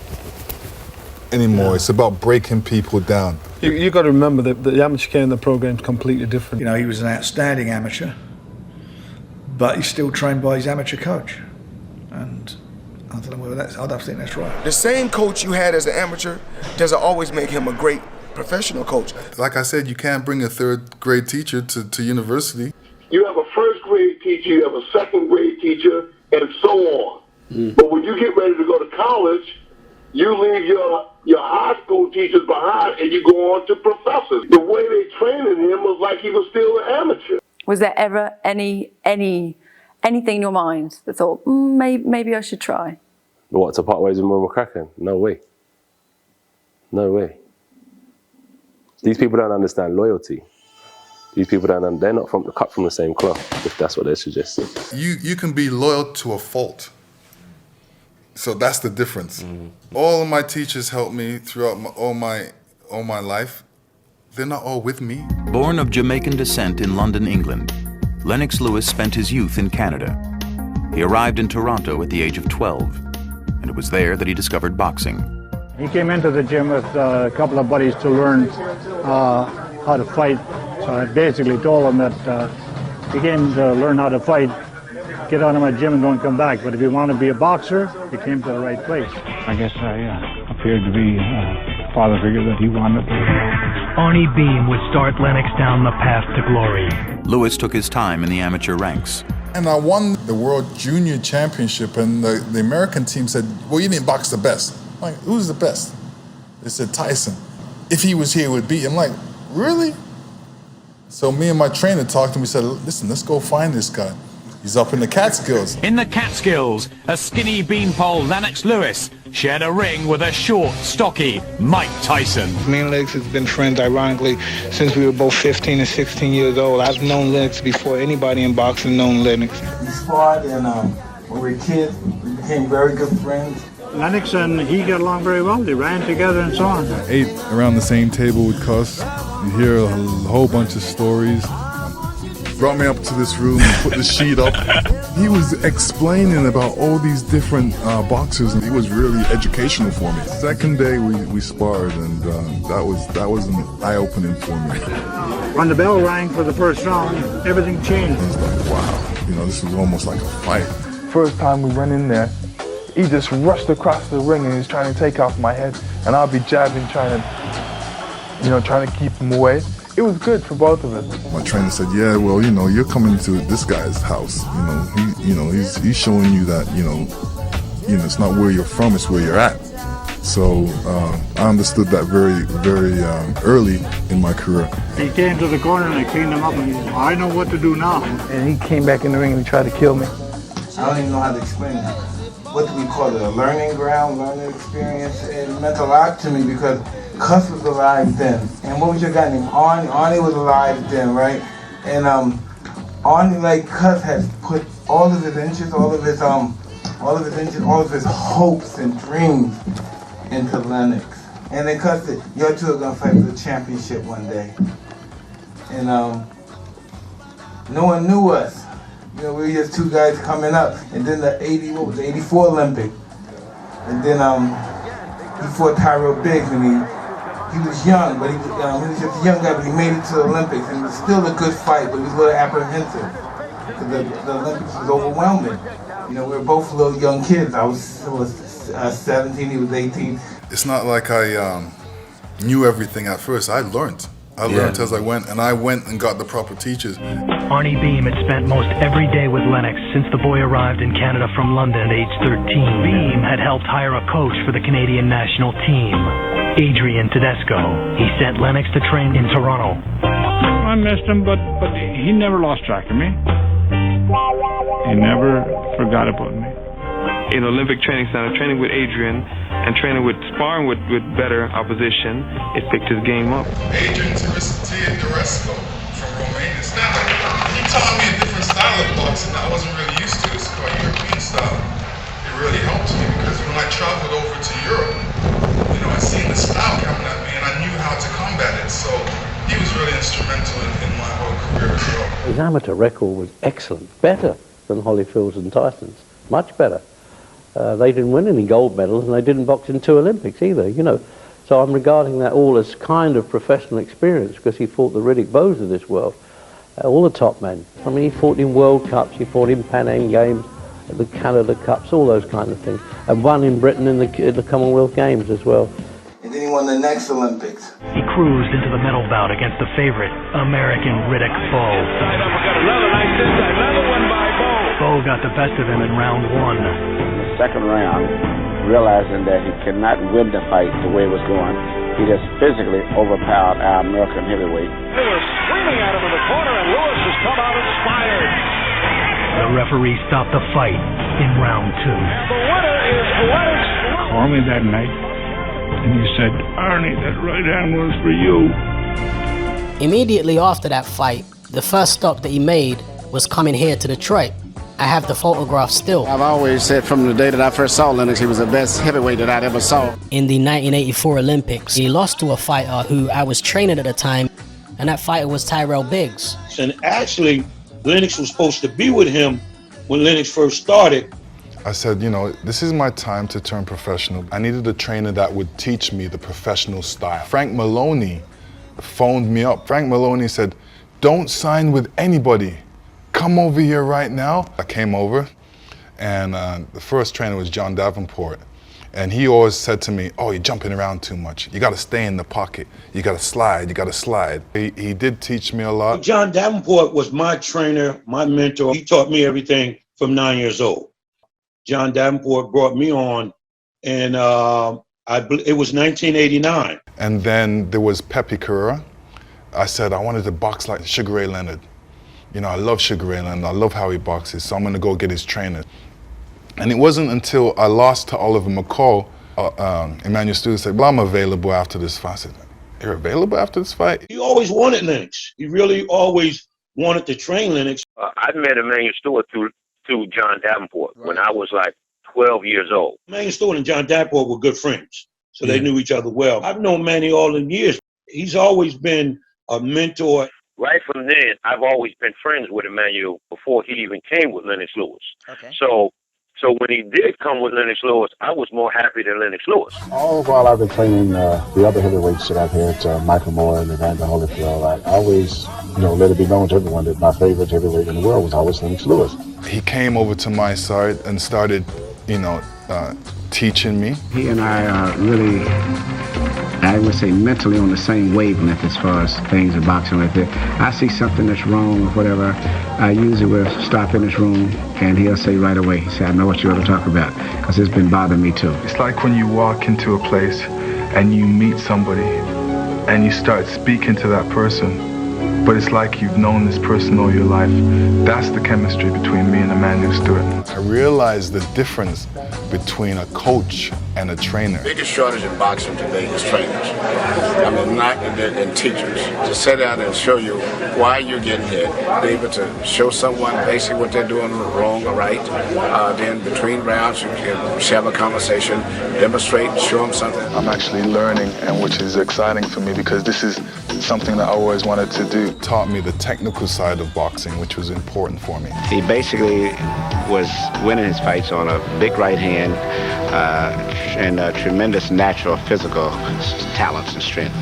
anymore. Yeah. It's about breaking people down. You got to remember that the amateur game and the pro game is completely different. You know, he was an outstanding amateur, but he's still trained by his amateur coach. And I don't know whether I don't think that's right. The same coach you had as an amateur doesn't always make him a great professional coach. Like I said, you can't bring a 3rd grade teacher to university. You have a 1st grade teacher, you have a 2nd grade teacher, and so on. But when you get ready to go to college, you leave your high school teachers behind and you go on to professors. The way they trained him was like he was still an amateur. Was there ever anything in your mind that thought, maybe I should try? What, to part ways with Mo McCracken? No way. No way. These people don't understand loyalty. These people they're not cut from the same cloth, if that's what they're suggesting. You can be loyal to a fault. So that's the difference. All of my teachers helped me throughout all my life. They're not all with me. Born of Jamaican descent in London, England, Lennox Lewis spent his youth in Canada. He arrived in Toronto at the age of 12, and it was there that he discovered boxing. He came into the gym with a couple of buddies to learn how to fight. So I basically told him that he came to learn how to fight, get out of my gym and don't come back. But if you want to be a boxer, you came to the right place. I guess I appeared to be a father figure that he wanted. Arnie Beam would start Lennox down the path to glory. Lewis took his time in the amateur ranks. And I won the World Junior Championship, and the American team said, well, you didn't box the best. I'm like, who's the best? They said Tyson. If he was here, he would beat him. I'm like, really? So me and my trainer talked to him. We said, listen, let's go find this guy. He's up in the Catskills. In the Catskills, a skinny beanpole Lennox Lewis shared a ring with a short, stocky Mike Tyson. Me and Lennox has been friends, ironically, since we were both 15 and 16 years old. I've known Lennox before anybody in boxing known Lennox. We sparred, and when we were kids, we became very good friends. Lennox and he got along very well. They ran together and so on. I ate around the same table with Cuss. You hear a whole bunch of stories. Brought me up to this room and put the sheet up. He was explaining about all these different boxers, and it was really educational for me. Second day we sparred, and that was an eye-opening for me. When the bell rang for the first round, everything changed. I was like, wow, this was almost like a fight. First time we went in there, he just rushed across the ring and he was trying to take off my head, and I'll be jabbing, trying to keep him away. It was good for both of us. My trainer said, "Yeah, well, you're coming to this guy's house. He's showing you that, it's not where you're from, it's where you're at." So I understood that very, very early in my career. He came to the corner and I cleaned him up, and he said, "I know what to do now." And he came back in the ring and he tried to kill me. I don't even know how to explain it. What do we call it? A learning ground, learning experience. It meant a lot to me because Cuss was alive then. And what was your guy name? Arnie was alive then, right? And Arnie, like Cuss, had put all of his inches, all of his hopes and dreams into Lennox. And then Cuss said, "You two are gonna fight for the championship one day." And no one knew us. We were just two guys coming up. And then the 84 Olympic. And then he fought Tyrell Biggs, and he was young, but he was just a young guy, but he made it to the Olympics, and it was still a good fight, but he was a little apprehensive because the Olympics was overwhelming. We were both little young kids. I was 17, he was 18. It's not like I knew everything at first. I learned as I went, and I went and got the proper teachers. Arnie Beam had spent most every day with Lennox since the boy arrived in Canada from London at age 13. Beam had helped hire a coach for the Canadian national team, Adrian Tedesco. He sent Lennox to train in Toronto. I missed him, but he never lost track of me. He never forgot about me. In Olympic Training Center, training with Adrian and sparring with better opposition, it picked his game up. Adrian Tedesco from Romania. He taught me a different style of boxing that I wasn't really used to. It's called European style. It really helped me because when I traveled over to Europe, I seen the style coming at me and I knew how to combat it. So he was really instrumental in my whole career as well. His amateur record was excellent, better than Holyfield's and Tyson's, much better. They didn't win any gold medals and they didn't box in 2 Olympics either, So I'm regarding that all as kind of professional experience because he fought the Riddick Bows of this world, all the top men. I mean, he fought in World Cups, he fought in Pan Am Games, the Canada Cups, all those kind of things, and won in Britain in the Commonwealth Games as well. And then he won the next Olympics. He cruised into the medal bout against the favorite, American Riddick Bowe. Another nice inside, another one by Bowe. Bowe got the best of him in round 1. The second round, realizing that he cannot win the fight the way it was going, he just physically overpowered our American heavyweight. They were screaming at him in the corner, and Lewis has come out inspired. The referee stopped the fight in round 2. And the winner is Lennox. Called me that night, and he said, "Arnie, that right hand was for you." Immediately after that fight, the first stop that he made was coming here to Detroit. I have the photograph still. I've always said from the day that I first saw Lennox, he was the best heavyweight that I'd ever saw. In the 1984 Olympics, he lost to a fighter who I was training at the time, and that fighter was Tyrell Biggs. And actually, Lennox was supposed to be with him when Lennox first started. I said, this is my time to turn professional. I needed a trainer that would teach me the professional style. Frank Maloney phoned me up. Frank Maloney said, "Don't sign with anybody. Come over here right now." I came over, and the first trainer was John Davenport. And he always said to me, "Oh, you're jumping around too much. You got to stay in the pocket. You got to slide. He did teach me a lot. John Davenport was my trainer, my mentor. He taught me everything from 9 years old. John Davenport brought me on, and it was 1989. And then there was Pepe Correa. I said I wanted to box like Sugar Ray Leonard. I love Sugar Ray Leonard. I love how he boxes, so I'm going to go get his trainer. And it wasn't until I lost to Oliver McCall Emmanuel Stewart said, well, I'm available after this fight. I said, you're available after this fight? He always wanted Lennox. He really always wanted to train Lennox. I met Emmanuel Stewart through John Davenport when I was like 12 years old. Emmanuel Stewart and John Davenport were good friends, so they knew each other well. I've known Manny all them years. He's always been a mentor. Right from then, I've always been friends with Emmanuel before he even came with Lennox Lewis. Okay. So when he did come with Lennox Lewis, I was more happy than Lennox Lewis. All while I've been training the other heavyweights that I've had, Michael Moore and Evander Holyfield, I always, let it be known to everyone that my favorite heavyweight in the world was always Lennox Lewis. He came over to my side and started, teaching me. He and I are really, I would say, mentally on the same wavelength as far as things in boxing. If I see something that's wrong or whatever, I usually will stop in his room and he'll say right away, he said, I know what you ought to talk about, because it's been bothering me too. It's like when you walk into a place and you meet somebody and you start speaking to that person, but it's like you've known this person all your life. That's the chemistry between me and Emmanuel Stewart. I realized the difference between a coach and a trainer. The biggest shortage in boxing today is trainers. And teachers. To sit down and show you why you're getting hit, be able to show someone basically what they're doing wrong or right. Then between rounds, you can have a conversation, demonstrate, show them something. I'm actually learning, and which is exciting for me because this is something that I always wanted to do. Taught me the technical side of boxing, which was important for me. He basically was winning his fights on a big right hand and tremendous natural physical talents and strength.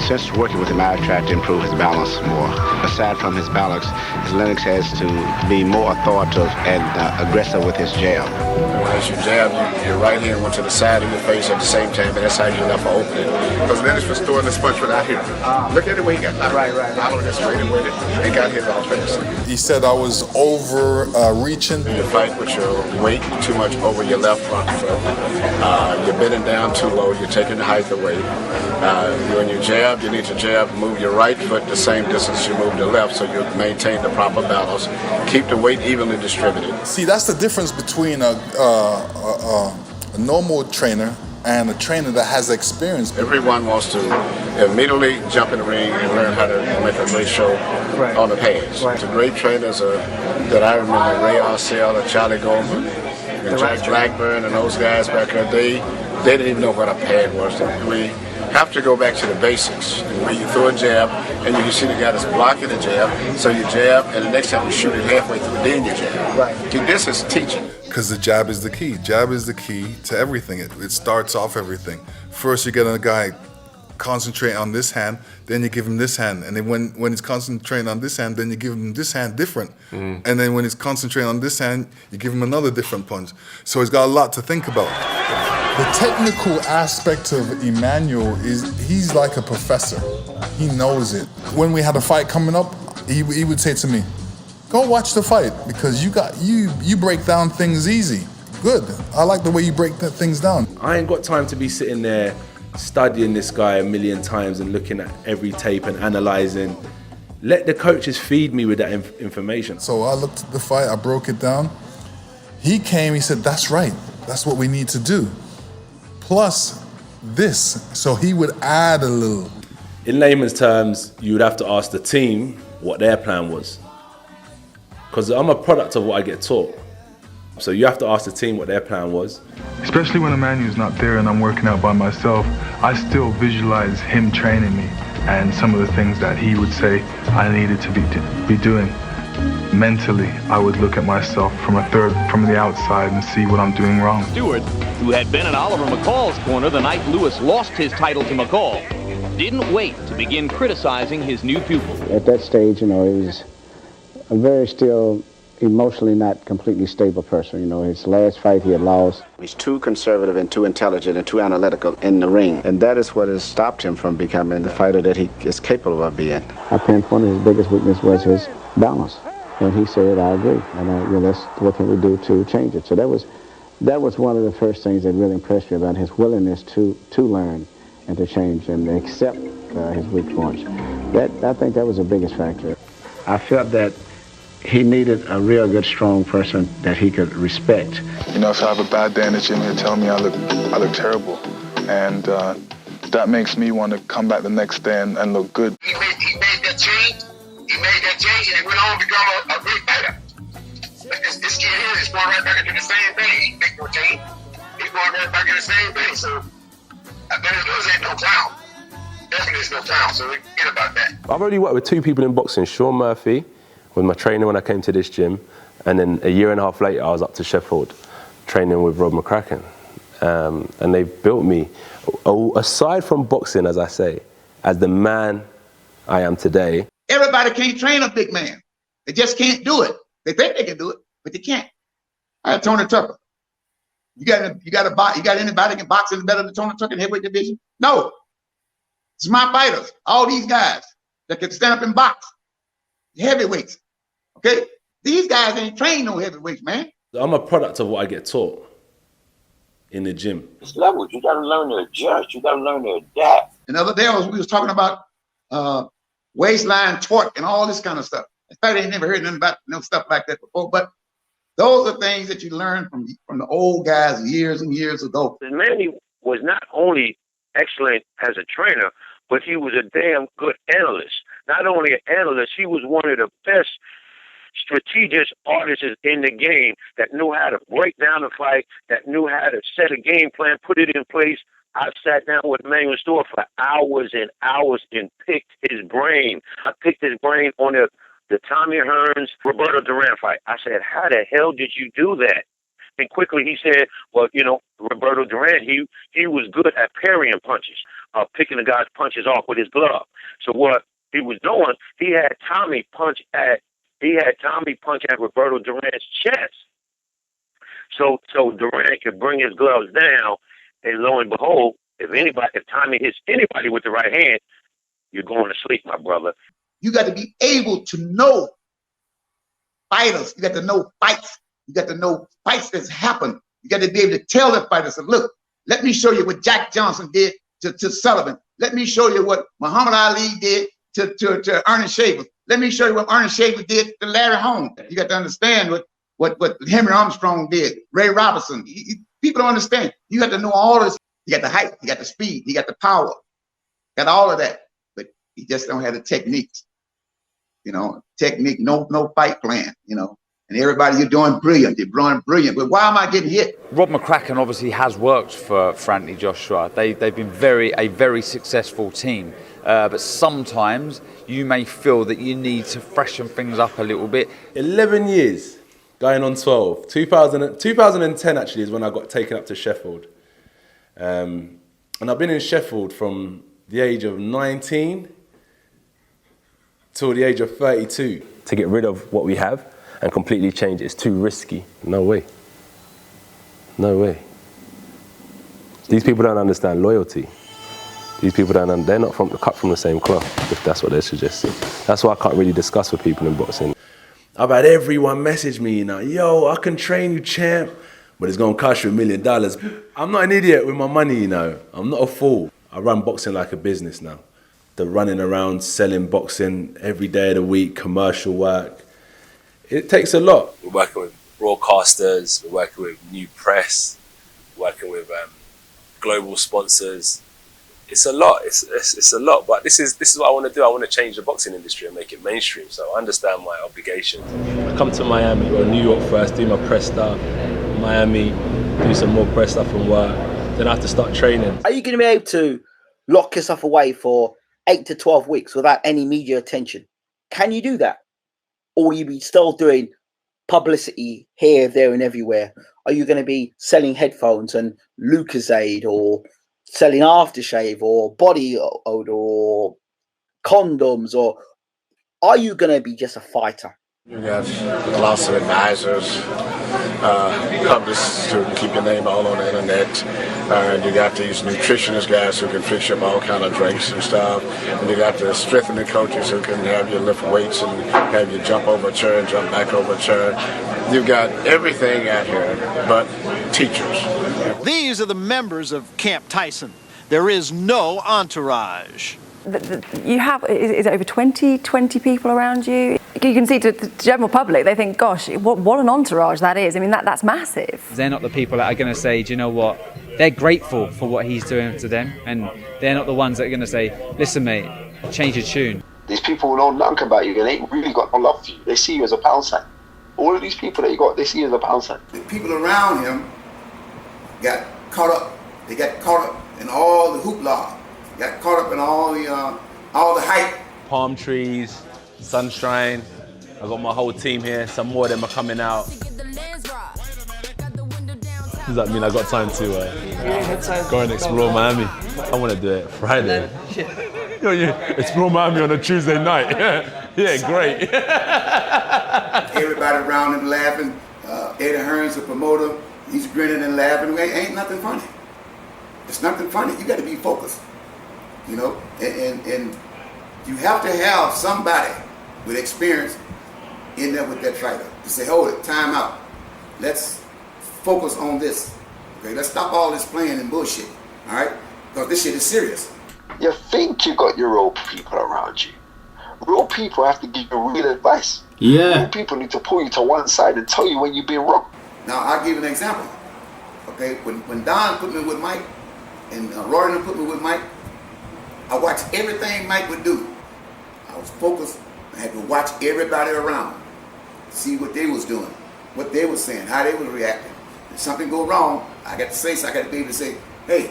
Since working with him, I've tried to improve his balance more. Aside from his balance, Lennox has to be more authoritative and aggressive with his jab. As you jab, your right hand went to the side of your face at the same time, and that's how you left for opening. Because Lennox was throwing this punch without hitting. Look at the way he got knocked. Right. Following this straight and with it, and got hit off fast. He said I was overreaching. You fight with your weight too much over your left front foot. You're bending down too low. You're taking the height away. When you jab, you need to jab, move your right foot the same distance you move the left, so you maintain the proper balance. Keep the weight evenly distributed. See, that's the difference between a normal trainer and a trainer that has experience. Everyone wants to immediately jump in the ring and learn how to make a great show on the pads. The great trainers that I remember, Ray Arcel and Charlie Goldman and Jack Blackburn and those guys back in the day, they didn't even know what a pad was. We have to go back to the basics. When you throw a jab and you can see the guy that's blocking the jab, so you jab and the next time you shoot it halfway through, then you jab. This is teaching. Because the jab is the key. Jab is the key to everything. It starts off everything. First, you get a guy concentrate on this hand, then you give him this hand. And then when he's concentrating on this hand, then you give him this hand different. And then when he's concentrating on this hand, you give him another different punch. So he's got a lot to think about. The technical aspect of Emmanuel he's like a professor. He knows it. When we had a fight coming up, he would say to me, go watch the fight because you break down things easy. Good. I like the way you break things down. I ain't got time to be sitting there studying this guy a million times and looking at every tape and analyzing. Let the coaches feed me with that information. So I looked at the fight, I broke it down. He came, he said, that's right. That's what we need to do. Plus this. So he would add a little. In layman's terms, you would have to ask the team what their plan was. Because I'm a product of what I get taught. So you have to ask the team what their plan was. Especially when Emmanuel's not there and I'm working out by myself, I still visualize him training me and some of the things that he would say I needed to be doing. Mentally, I would look at myself from the outside and see what I'm doing wrong. Stewart, who had been in Oliver McCall's corner the night Lewis lost his title to McCall, didn't wait to begin criticizing his new pupil. At that stage, he was a very still emotionally not completely stable person. His last fight he had lost. He's too conservative and too intelligent and too analytical in the ring. And that is what has stopped him from becoming the fighter that he is capable of being. I think one of his biggest weaknesses was his balance. And he said, I agree. And that's what can we do to change it. So that was one of the first things that really impressed me about his willingness to learn and to change and accept his weak points. I think that was the biggest factor. I felt that he needed a real good, strong person that he could respect. You know, if I have a bad day in the gym, he'll tell me I look terrible. And that makes me want to come back the next day and look good. He made that change. He made that change, and he went on to become a great fighter. But this kid here is going right back into the same thing. He make no change. He's going right back into the same thing. So Benny Lewis ain't no clown. Definitely is no clown. So forget about that. I've already worked with 2 people in boxing. Sean Murphy was my trainer when I came to this gym, and then a year and a half later I was up to Sheffield training with Rob McCracken. And they've built me, aside from boxing, as I say, as the man I am today. Everybody can't train a big man. They just can't do it. They think they can do it, but they can't. I had Tony Tucker. You got anybody can box any better than Tony Tucker in the heavyweight division? No. It's my fighters. All these guys that can stand up and box. Heavyweights. Okay? These guys ain't trained no heavyweights, man. I'm a product of what I get taught in the gym. It's levels. You got to learn to adjust. You got to learn to adapt. And the other day we was talking about waistline torque and all this kind of stuff. In fact, I ain't never heard nothing about no stuff like that before. But those are things that you learn from the old guys years and years ago. Manny was not only excellent as a trainer, but he was a damn good analyst. Not only an analyst, he was one of the best strategist artists in the game that knew how to break down a fight, that knew how to set a game plan, put it in place. I sat down with Emanuel Stewart for hours and hours and picked his brain. I picked his brain on the Tommy Hearns Roberto Duran fight. I said, how the hell did you do that? And quickly he said, well, you know, Roberto Duran, he was good at parrying punches, picking the guy's punches off with his glove. So what he was doing, he had Tommy punch at Roberto Duran's chest. So Duran could bring his gloves down, and lo and behold, if Tommy hits anybody with the right hand, you're going to sleep, my brother. You got to be able to know fighters. You got to know fights. You got to know fights that's happened. You got to be able to tell the fighters, look, let me show you what Jack Johnson did to Sullivan. Let me show you what Muhammad Ali did to Ernest Shaver. Let me show you what Ernest Shaver did to Larry Holmes. You got to understand what Henry Armstrong did, Ray Robinson. People don't understand. You got to know all this. You got the height, you got the speed, you got the power, got all of that. But you just don't have the techniques. You know, technique, no fight plan, you know. And everybody, you're doing brilliant. You're doing brilliant. But why am I getting hit? Rob McCracken obviously has worked for Anthony Joshua. They've been a very successful team. But sometimes you may feel that you need to freshen things up a little bit. 11 years, going on 12. 2010 actually is when I got taken up to Sheffield. And I've been in Sheffield from the age of 19 till the age of 32. To get rid of what we have and completely change it is too risky. No way. No way. These people don't understand loyalty. These people they're not cut from the same cloth, if that's what they're suggesting. That's why I can't really discuss with people in boxing. I've had everyone message me, you know, yo, I can train you, champ, but it's gonna cost you $1 million. I'm not an idiot with my money, you know. I'm not a fool. I run boxing like a business now. The running around, selling boxing every day of the week, commercial work. It takes a lot. We're working with broadcasters, we're working with new press, working with global sponsors. It's a lot. It's a lot. But this is what I want to do. I want to change the boxing industry and make it mainstream. So I understand my obligations. I come to Miami or New York first, do my press stuff. Miami, do some more press stuff and work. Then I have to start training. Are you going to be able to lock yourself away for 8 to 12 weeks without any media attention? Can you do that? Or will you be still doing publicity here, there, and everywhere? Are you going to be selling headphones and Lucozade or selling aftershave or body odor or condoms? Or are you going to be just a fighter? You got lots of advisors, publicists who can keep your name all on the internet. And you got these nutritionist guys who can fix you up all kind of drinks and stuff. And you got the strengthening coaches who can have you lift weights and have you jump over a chair and jump back over a chair. You've got everything out here but teachers. These are the members of Camp Tyson. There is no entourage. You have, is it over 20 people around you? you can see to the general public, they think, gosh, what an entourage that is. I mean, that's massive. They're not the people that are going to say, do you know what? They're grateful for what he's doing to them, and they're not the ones that are going to say, listen, mate, change your tune. These people know nothing about you, and they ain't really got no love for you. They see you as a pound sign. All of these people that you got, they see you as a pound sign. The people around him got caught up. They got caught up in all the hoopla. Got caught up in all the hype. Palm trees, sunshine. I got my whole team here. Some more of them are coming out. Does that mean I got time to go and explore Miami? I want to do it Friday. Explore Miami on a Tuesday night. Yeah, great. Everybody around him laughing. Eddie Hearns, the promoter, he's grinning and laughing. Ain't nothing funny. It's nothing funny. You got to be focused, you know. And you have to have somebody with experience in there with that fighter to say, hold it, time out. Let's focus on this. Okay, let's stop all this playing and bullshit. All right, because this shit is serious. You think you got your real people around you. Real people have to give you real advice. Yeah. Real people need to pull you to one side and tell you when you've been wrong. Now, I'll give you an example. Okay, when Don put me with Mike and Roy put me with Mike, I watched everything Mike would do. I was focused. I had to watch everybody around, see what they was doing, what they was saying, how they was reacting. If something go wrong, I got to say, so I got to be able to say, hey,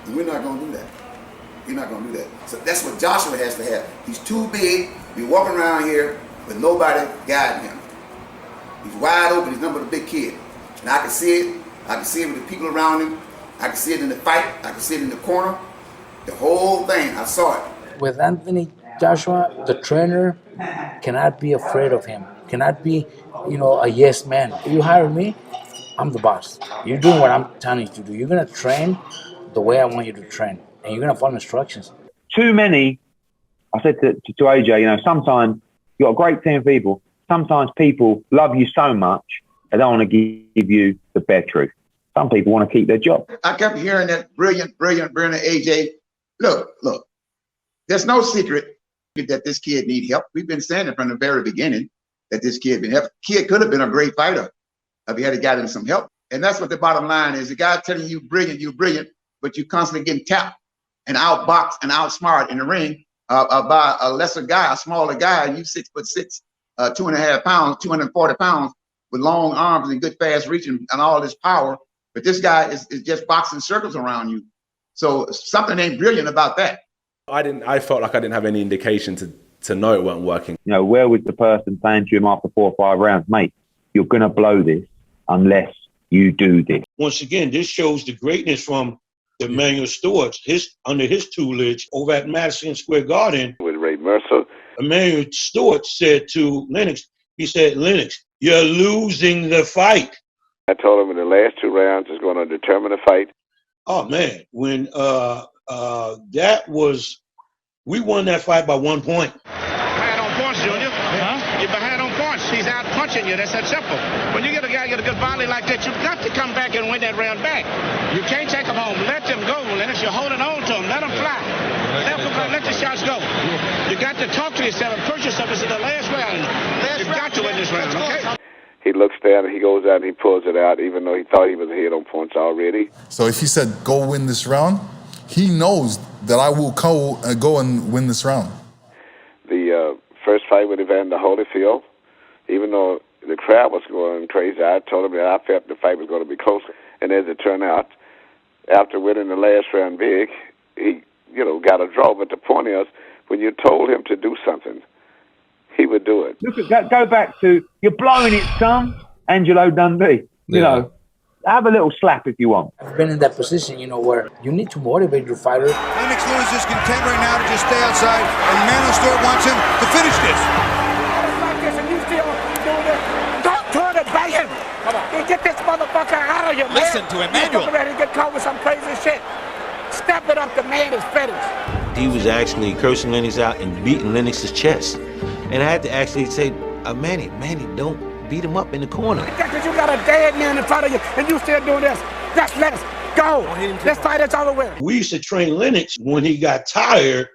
we're not going to do that. You're not going to do that. So that's what Joshua has to have. He's too big. He's walking around here with nobody guiding him. He's wide open. He's nothing but a big kid. And I can see it. I can see it with the people around him. I can see it in the fight. I can see it in the corner. The whole thing, I saw it. With Anthony Joshua, the trainer cannot be afraid of him. Cannot be, a yes man. You hire me, I'm the boss. You're doing what I'm telling you to do. You're going to train the way I want you to train. And you're going to follow instructions. Too many, I said to AJ, sometimes you've got a great team of people. Sometimes people love you so much, they don't want to give you the bare truth. Some people want to keep their job. I kept hearing that brilliant AJ. Look, there's no secret that this kid need help. We've been saying it from the very beginning that this kid been help. Kid could have been a great fighter if he had gotten some help. And that's what the bottom line is. The guy telling you you're brilliant, but you constantly getting tapped and outboxed and outsmart in the ring by a lesser guy, a smaller guy, and you 6'6", 2.5 pounds, 240 pounds with long arms and good fast reach and all this power. But this guy is just boxing circles around you. So something ain't brilliant about that. I felt like I didn't have any indication to know it wasn't working. Where was the person saying to him after 4 or 5 rounds, mate, you're going to blow this unless you do this. Once again, this shows the greatness from Emmanuel Stewart, under his tutelage over at Madison Square Garden. With Ray Mercer. Emmanuel Stewart said to Lennox, he said, Lennox, you're losing the fight. I told him in the last 2 rounds is going to determine the fight. Oh, man, when we won that fight by 1 point. Behind on points, Junior. Huh? You're behind on points. He's out punching you. That's that simple. When you get a guy get a good volley like that, you've got to come back and win that round back. You can't take him home. Let them go, Lennox. You're holding on to him. Let them fly. Let the shots go. You got to talk to yourself and push yourself. This is the last round. You've got to win this round, okay? He looks down and he goes out and he pulls it out, even though he thought he was ahead on points already. So if he said, go win this round, he knows that I will go and win this round. The first fight with Evander Holyfield, even though the crowd was going crazy, I told him that I felt the fight was going to be close. And as it turned out, after winning the last round big, he, got a draw. But the point is, when you told him to do something, he would do it. Look at go back to, you're blowing it, son, Angelo Dundee. Have a little slap if you want. I've been in that position, where you need to motivate your fighter. Lennox Lewis is content right now to just stay outside, and Emmanuel Stewart wants him to finish this. Don't turn it, bang him. Come on. Get this motherfucker out of here, man. Listen to Emmanuel. You're ready to get caught with some crazy shit. Step it up, the man is finished. He was actually cursing Lennox out and beating Lennox's chest. And I had to actually say, Manny, don't beat him up in the corner. Because you got a dead man in front of you, and you still doing this. Just let us go. This fight is over with. We used to train Lennox when he got tired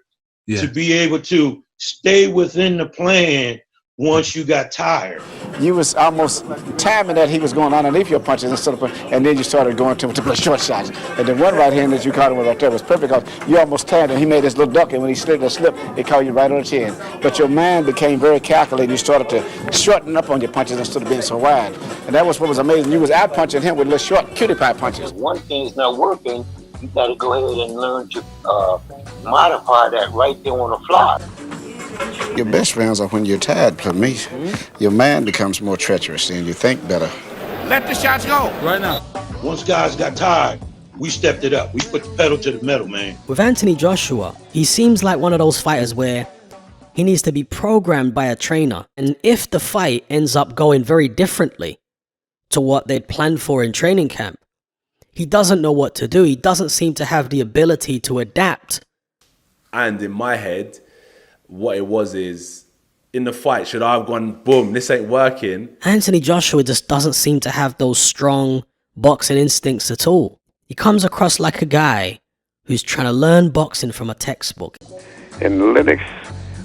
to be able to stay within the plan once you got tired. You was almost timing that he was going underneath your punches instead of, and then you started going to the short shots. And the one right hand that you caught him with right there was perfect because you almost timed him. He made this little duck, and when he slid the slip, it caught you right on the chin. But your mind became very calculated. You started to shorten up on your punches instead of being so wide. And that was what was amazing. You was out punching him with little short cutie pie punches. One thing is not working, you got to go ahead and learn to modify that right there on the fly. Your best rounds are when you're tired, for me. Your mind becomes more treacherous and you think better. Let the shots go. Right now. Once guys got tired, we stepped it up. We put the pedal to the metal, man. With Anthony Joshua, he seems like one of those fighters where he needs to be programmed by a trainer. And if the fight ends up going very differently to what they'd planned for in training camp, he doesn't know what to do. He doesn't seem to have the ability to adapt. And in my head, what it was is, in the fight, should I have gone, boom, this ain't working? Anthony Joshua just doesn't seem to have those strong boxing instincts at all. He comes across like a guy who's trying to learn boxing from a textbook. And Lennox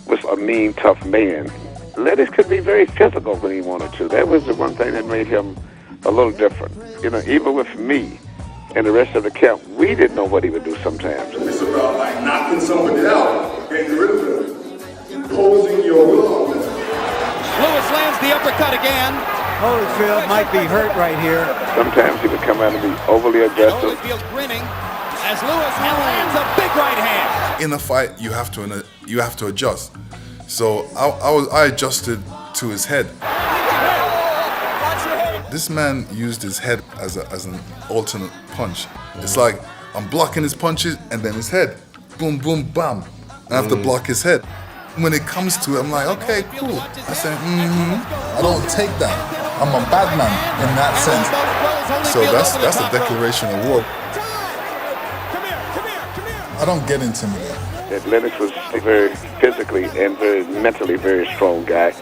was a mean, tough man. Lennox could be very physical when he wanted to. That was the one thing that made him a little different. You know, even with me and the rest of the camp, we didn't know what he would do sometimes. It's about like knocking somebody out, getting rid of them, imposing your will. Lewis lands the uppercut again. Holyfield might be hurt right here. Sometimes he would come out and be overly aggressive. Holyfield grinning as Lewis lands a big right hand. In a fight, you have to adjust. So I adjusted to his head. This man used his head as an alternate punch. It's like I'm blocking his punches and then his head. Boom, boom, bam. I have to block his head. When it comes to it, I'm like, okay, cool. I say, I don't take that. I'm a bad man in that sense. So that's a declaration of war. I don't get intimidated. Lennox was a very physically and very mentally very strong guy.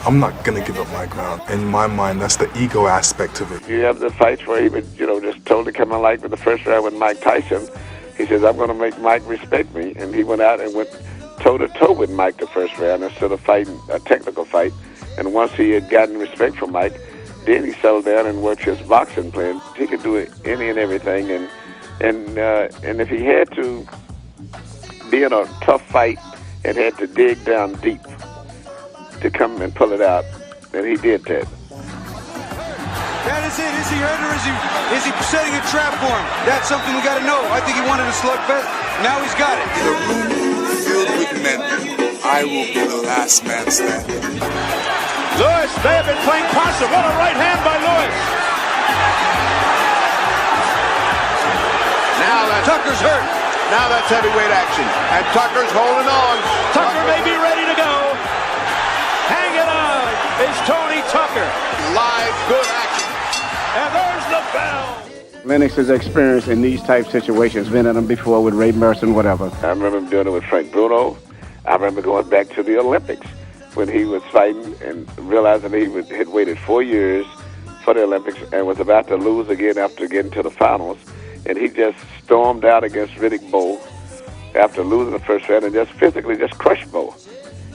I'm not gonna give up my ground. In my mind, that's the ego aspect of it. You have the fights where he would, just totally come in, like with the first round with Mike Tyson. He says, I'm gonna make Mike respect me. And he went out and went toe-to-toe with Mike the first round instead of fighting a technical fight. And once he had gotten respect from Mike, then he settled down and worked his boxing plan. He could do any and everything. And if he had to be in a tough fight and had to dig down deep to come and pull it out, and he did that. That is it. Is he hurt or is he setting a trap for him? That's something we got to know. I think he wanted a slugfest. Now he's got it. In a room filled with men, I will be the last man standing. Lewis, they have been playing possum. What a right hand by Lewis. Now Tucker's hurt. Now that's heavyweight action. And Tucker's holding on. Tucker may be ready to go. Hanging on is Tony Tucker. Live good action. And there's the bell. Lennox's experience in these type situations, been in them before with Ray Merson, whatever. I remember him doing it with Frank Bruno. I remember going back to the Olympics when he was fighting and realizing he had waited 4 years for the Olympics and was about to lose again after getting to the finals. And he just stormed out against Riddick Bowe after losing the first round and just physically just crushed Bowe.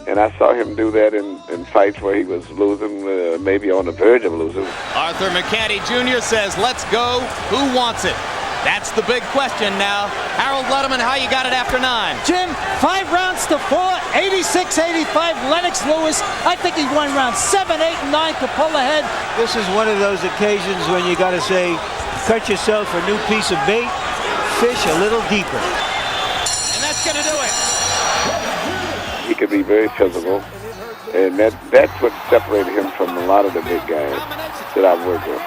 And I saw him do that in fights where he was losing, maybe on the verge of losing. Arthur McCanty Jr. says, let's go. Who wants it? That's the big question now. Harold Letterman, how you got it after 9? Jim, 5 rounds to 4, 86-85, Lennox Lewis. I think he won rounds 7, 8, and 9 to pull ahead. This is one of those occasions when you got to say, cut yourself a new piece of bait, fish a little deeper. And that's going to do it. He could be very physical, and that's what separated him from a lot of the big guys that I've worked with.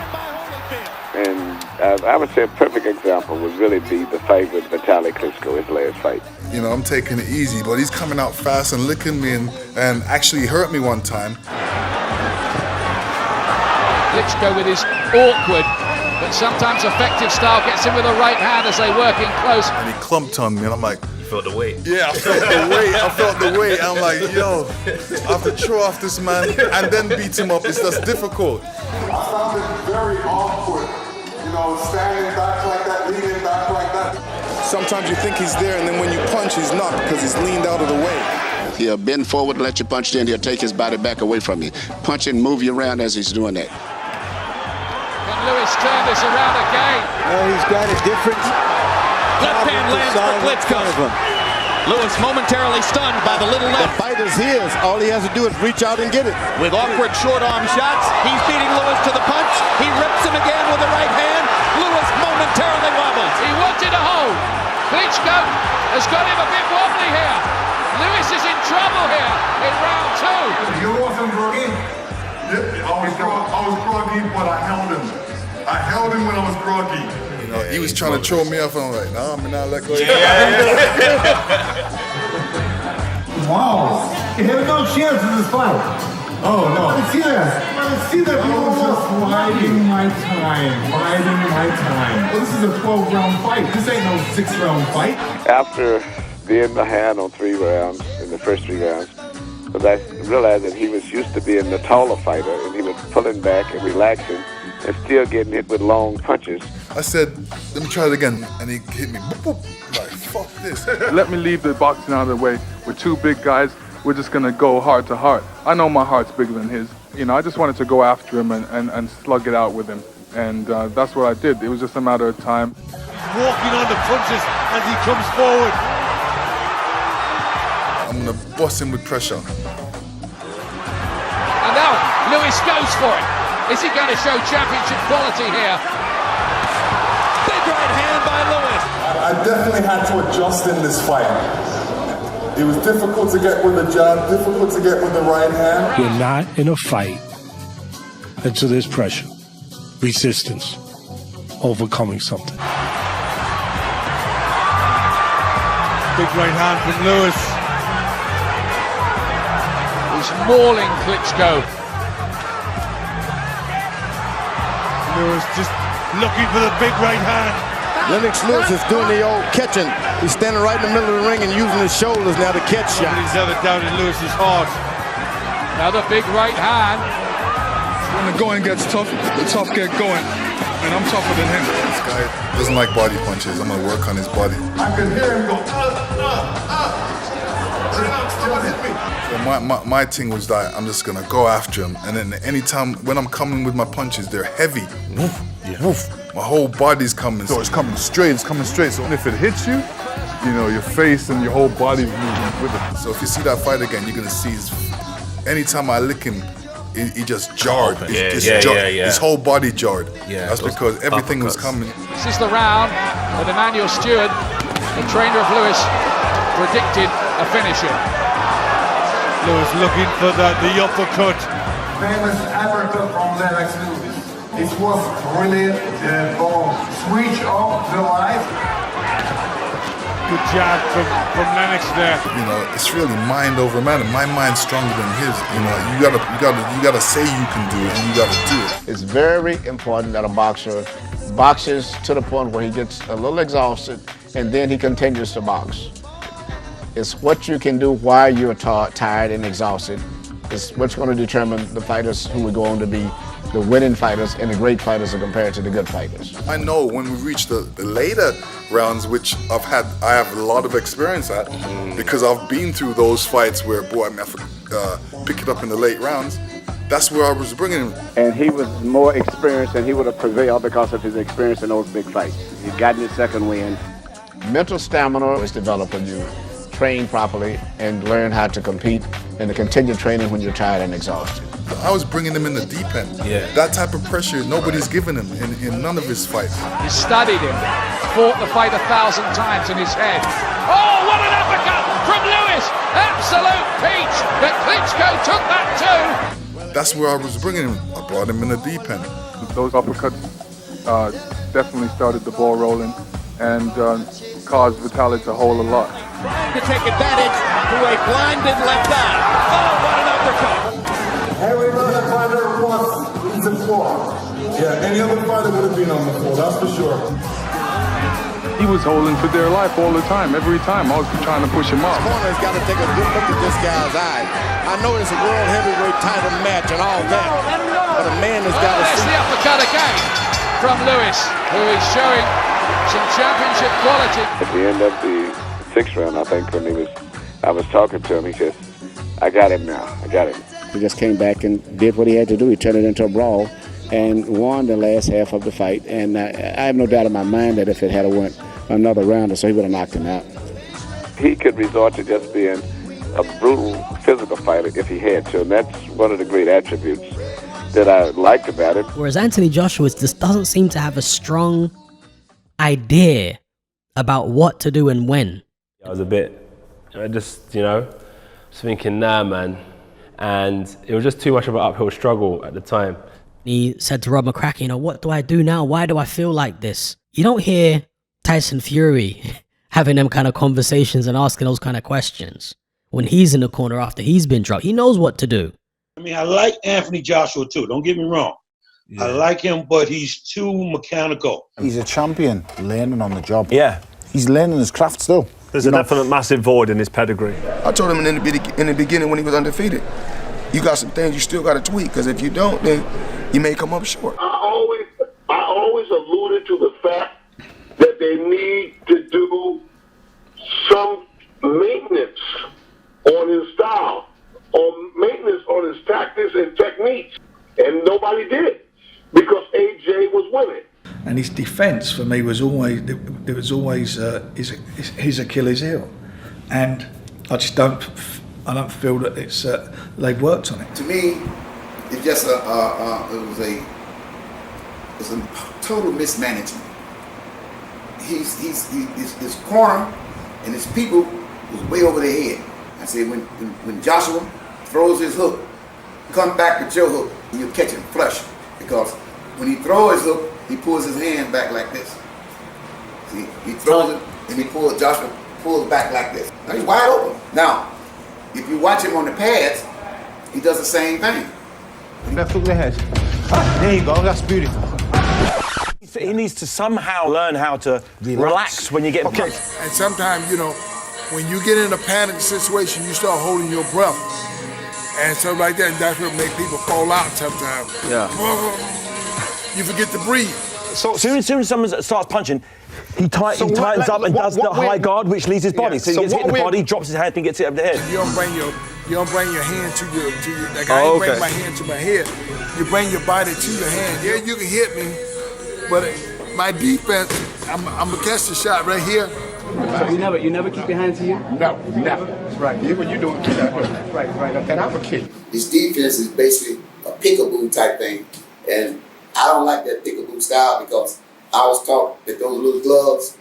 And I would say a perfect example would really be the fight with Vitaly Klitschko, his last fight. You know, I'm taking it easy, but he's coming out fast and licking me and actually hurt me one time. Klitschko with his awkward but sometimes effective style gets in with a right hand as they work in close. And he clumped on me and I'm like, you felt the weight. Yeah, I felt the weight. I'm like, yo, I have to throw off this man and then beat him up. It's just difficult. I found it very awkward, standing back like that, leaning back like that. Sometimes you think he's there and then when you punch, he's not because he's leaned out of the way. He'll bend forward, let you punch, then he'll take his body back away from you. Punch and move you around as he's doing that. Can Lewis turn this around again? He's got a different left hand lands for Klitschko. Lewis momentarily stunned by the little left. The fight is his. All he has to do is reach out and get it. With awkward short arm shots, he's beating Lewis to the punch. He rips him again with the right hand. Lewis momentarily wobbles. He wanted a hold. Klitschko has got him a bit wobbly here. Lewis is in trouble here in round 2. You wasn't groggy? I was groggy, but I held him. I held him when I was groggy. You know, he was trying to throw me off, and I'm like, nah, I'm not let go. Wow. He had no chance in this fight. Oh, no. I see that. I was just biding my time. Well, this is a 12-round fight. This ain't no 6-round fight. After being behind on 3 rounds, in the first 3 rounds, but I realized that he was used to being the taller fighter, and he was pulling back and relaxing and still getting hit with long punches. I said, let me try it again, and he hit me. Boop, boop. I'm like, fuck this. Let me leave the boxing out of the way. We're 2 big guys. We're just gonna go heart to heart. I know my heart's bigger than his. You know, I just wanted to go after him and slug it out with him. And that's what I did. It was just a matter of time. Walking on the punches as he comes forward. I'm gonna bust him with pressure. And now Lewis goes for it. Is he going to show championship quality here? Big right hand by Lewis. I definitely had to adjust in this fight. It was difficult to get with the jab, difficult to get with the right hand. You're not in a fight until there's pressure, resistance, overcoming something. Big right hand from Lewis. He's mauling Klitschko. Lewis just looking for the big right hand. Lennox Lewis is doing the old catching. He's standing right in the middle of the ring and using his shoulders now to catch shots. Nobody's ever doubted Lewis's heart. Another big right hand. When the going gets tough, the tough get going. And I'm tougher than him. This guy doesn't like body punches. I'm gonna work on his body. I could hear him go, So my thing was that I'm just gonna go after him, and then anytime when I'm coming with my punches, they're heavy. Woof, woof. My whole body's coming. So it's coming straight. So if it hits you, you know, your face and your whole body's moving with it. So if you see that fight again, you're gonna see anytime I lick him, he just jarred. His whole body jarred. Yeah, that's because everything was coming. This is the round that Emmanuel Stewart, the trainer of Lewis, predicted a finisher. Lewis looking for the uppercut. Famous uppercut from Lennox Lewis. It was really the ball switch off the light. Good job from Lennox there. You know, it's really mind over matter. My mind's stronger than his. You know, you gotta say you can do it, and you gotta do it. It's very important that a boxer boxes to the point where he gets a little exhausted, and then he continues to box. It's what you can do while you're tired and exhausted. It's what's going to determine the fighters who will go on to be the winning fighters and the great fighters are compared to the good fighters. I know when we reach the later rounds, which I have a lot of experience at, because I've been through those fights where, boy, I have to pick it up in the late rounds. That's where I was bringing him. And he was more experienced, and he would have prevailed because of his experience in those big fights. He'd gotten his second win. Mental stamina is developed when you train properly and learn how to compete and to continue training when you're tired and exhausted. I was bringing him in the deep end. Yeah. That type of pressure, nobody's given him in none of his fights. He studied him, fought the fight 1,000 times in his head. Oh, what an uppercut from Lewis! Absolute peach, but Klitschko took that too. That's where I was bringing him. I brought him in the deep end. Those uppercuts definitely started the ball rolling and caused Vitaly to hold a lot. Trying to take advantage to a blinded left eye. Oh, what an uppercut! Every other fighter was in the floor. Yeah, any other fighter would have been on the floor, that's for sure. He was holding for dear life all the time. Every time I was trying to push him off. This corner's got to take a good look at this guy's eye. I know it's a world heavyweight title match and all that, but a man has got to see. There's the uppercut again from Lewis, who is showing some championship quality. At the end of the 6th round, I think when I was talking to him, he says, I got him now. I got him. He just came back and did what he had to do. He turned it into a brawl and won the last half of the fight. And I have no doubt in my mind that if it had went another round or so, he would have knocked him out. He could resort to just being a brutal physical fighter if he had to, and that's one of the great attributes that I liked about him. Whereas Anthony Joshua just doesn't seem to have a strong idea about what to do and when. I was a bit, I just, was thinking, nah, man. And it was just too much of an uphill struggle at the time. He said to Rob McCracken, what do I do now? Why do I feel like this? You don't hear Tyson Fury having them kind of conversations and asking those kind of questions when he's in the corner after he's been dropped. He knows what to do. I mean, I like Anthony Joshua too. Don't get me wrong. Yeah. I like him, but he's too mechanical. He's a champion learning on the job. Yeah. He's learning his craft still. There's a definite massive void in his pedigree. I told him in the beginning when he was undefeated, you got some things you still got to tweak, because if you don't, then you may come up short. I always alluded to the fact that they need to do some maintenance on his style, or maintenance on his tactics and techniques, and nobody did because AJ was winning. And his defence for me was always his Achilles heel, and I just don't feel that it's they've worked on it. To me, it's just a total mismanagement. His corner and his people was way over their head. I said when Joshua throws his hook, come back with your hook, and you'll catch him flush, because when he throws his hook, he pulls his hand back like this. See, he throws it and Joshua pulls back like this. Now he's wide open. Now, if you watch him on the pads, he does the same thing. Left hook the head. There you go, that's beautiful. He needs to somehow learn how to relax when you get punched. And sometimes, when you get in a panic situation, you start holding your breath. And stuff like that, and that's what make people fall out sometimes. Yeah. You forget to breathe. So soon as someone starts punching, he tightens up and does the high guard, which leaves his body. So he gets hit in the body, drops his head, and gets hit over the head. You don't bring your hand to your like I ain't bring my hand to my head. You bring your body to your hand. Yeah, you can hit me, but my defense, I'm gonna catch the shot right here. So you never keep your hand to you? No, never. That's right. Even you doing that. Right. And I'm a kick. His defense is basically a peekaboo type thing, and I don't like that peekaboo style, because I was taught that those little gloves,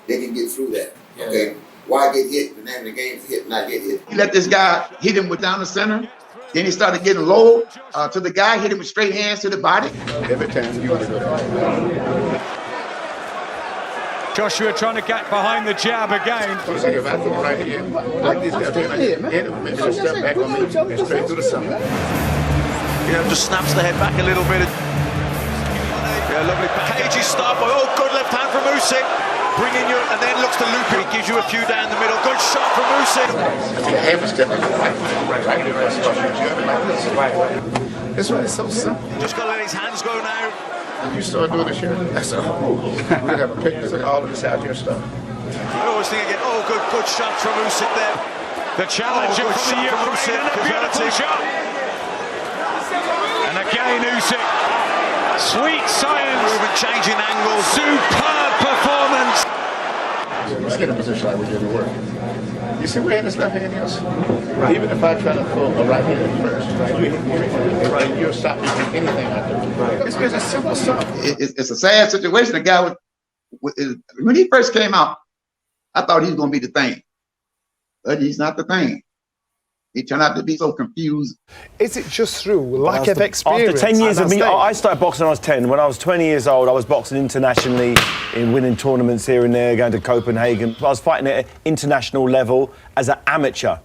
they can get through that. Yeah. Okay, why get hit? The name of the game is hit, not get hit. He let this guy hit him with down the center. Then he started getting low to the guy, hit him with straight hands to the body. Every time you want to go. Joshua trying to get behind the jab again. So if I throw right here, like this, maybe just step back on me and straight through the center. Just snaps the head back a little bit. Yeah, lovely cagey start. Oh, good left hand from Usyk. Bringing you, and then looks to loop it. He gives you a few down the middle. Good shot from Usyk. I think half a step right. This one is so simple. Just got to let his hands go now. If you start doing this here, that's a we'd have a picture of all of this out here stuff. I always think again, good shot from Usyk there. The challenger from the year from Usyk. A beautiful shot. And again Usyk. Sweet science. Movement, changing angles. Superb performance. Let's get a position like we did at work. You see where his left hand is? Right. Even if I try to throw a right hand first, you'll stop me from anything I do. Right. It's a simple stuff. It's a sad situation. The guy when he first came out, I thought he was going to be the thing, but he's not the thing. He turned out to be so confused. Is it just through lack of experience? After 10 years of me, I started boxing when I was 10. When I was 20 years old, I was boxing internationally, in winning tournaments here and there, going to Copenhagen. I was fighting at an international level as an amateur.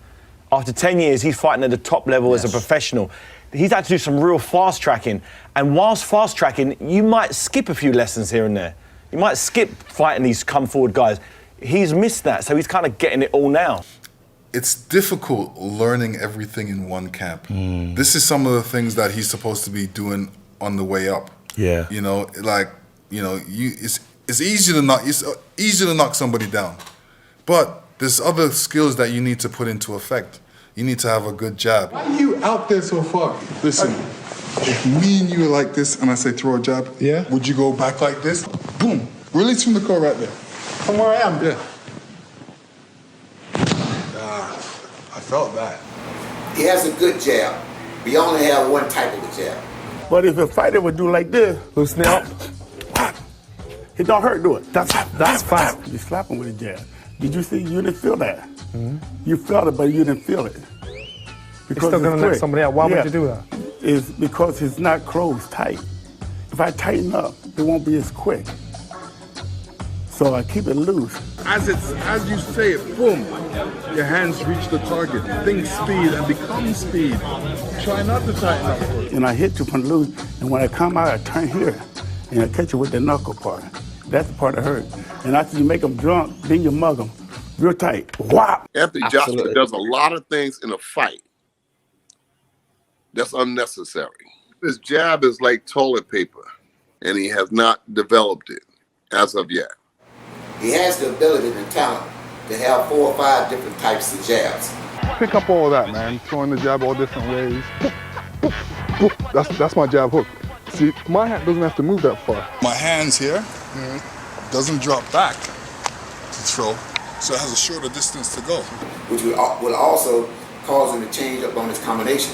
After 10 years, he's fighting at the top level as a professional. He's had to do some real fast tracking. And whilst fast tracking, you might skip a few lessons here and there. You might skip fighting these come forward guys. He's missed that, so he's kind of getting it all now. It's difficult learning everything in one camp. This is some of the things that he's supposed to be doing on the way up. Yeah. It's easy to knock somebody down, but there's other skills that you need to put into effect. you need to have a good jab. Why are you out there so far? Listen, if me and you are like this and I say throw a jab, Yeah. would you go back like this? Boom. Release from the core right there. From where I am? Yeah. I felt that. He has a good jab. We only have one type of a jab. But if a fighter would do like this, Loosen up. it don't hurt, do it? That's fine. You slap him with a jab. Did you see? You didn't feel that. You felt it, but you didn't feel it. You're still gonna knock somebody out. Why would you do that? It's because it's not closed tight. If I tighten up, it won't be as quick. So I keep it loose. As you say it, boom, your hands reach the target. Think speed and become speed. Try not to tighten up. And I hit you from loose, and when I come out, I turn here, and I catch you with the knuckle part. That's the part that hurt. And after you make them drunk, then you mug them real tight. Whop! Anthony Joshua does a lot of things in a fight that's unnecessary. His jab is like toilet paper, and he has not developed it as of yet. He has the ability and talent to have 4 or 5 different types of jabs. Pick up all that, man. Throwing the jab all different ways. That's my jab hook. See, my hand doesn't have to move that far. My hands here doesn't drop back to throw, so it has a shorter distance to go. Which will also cause him to change up on his combination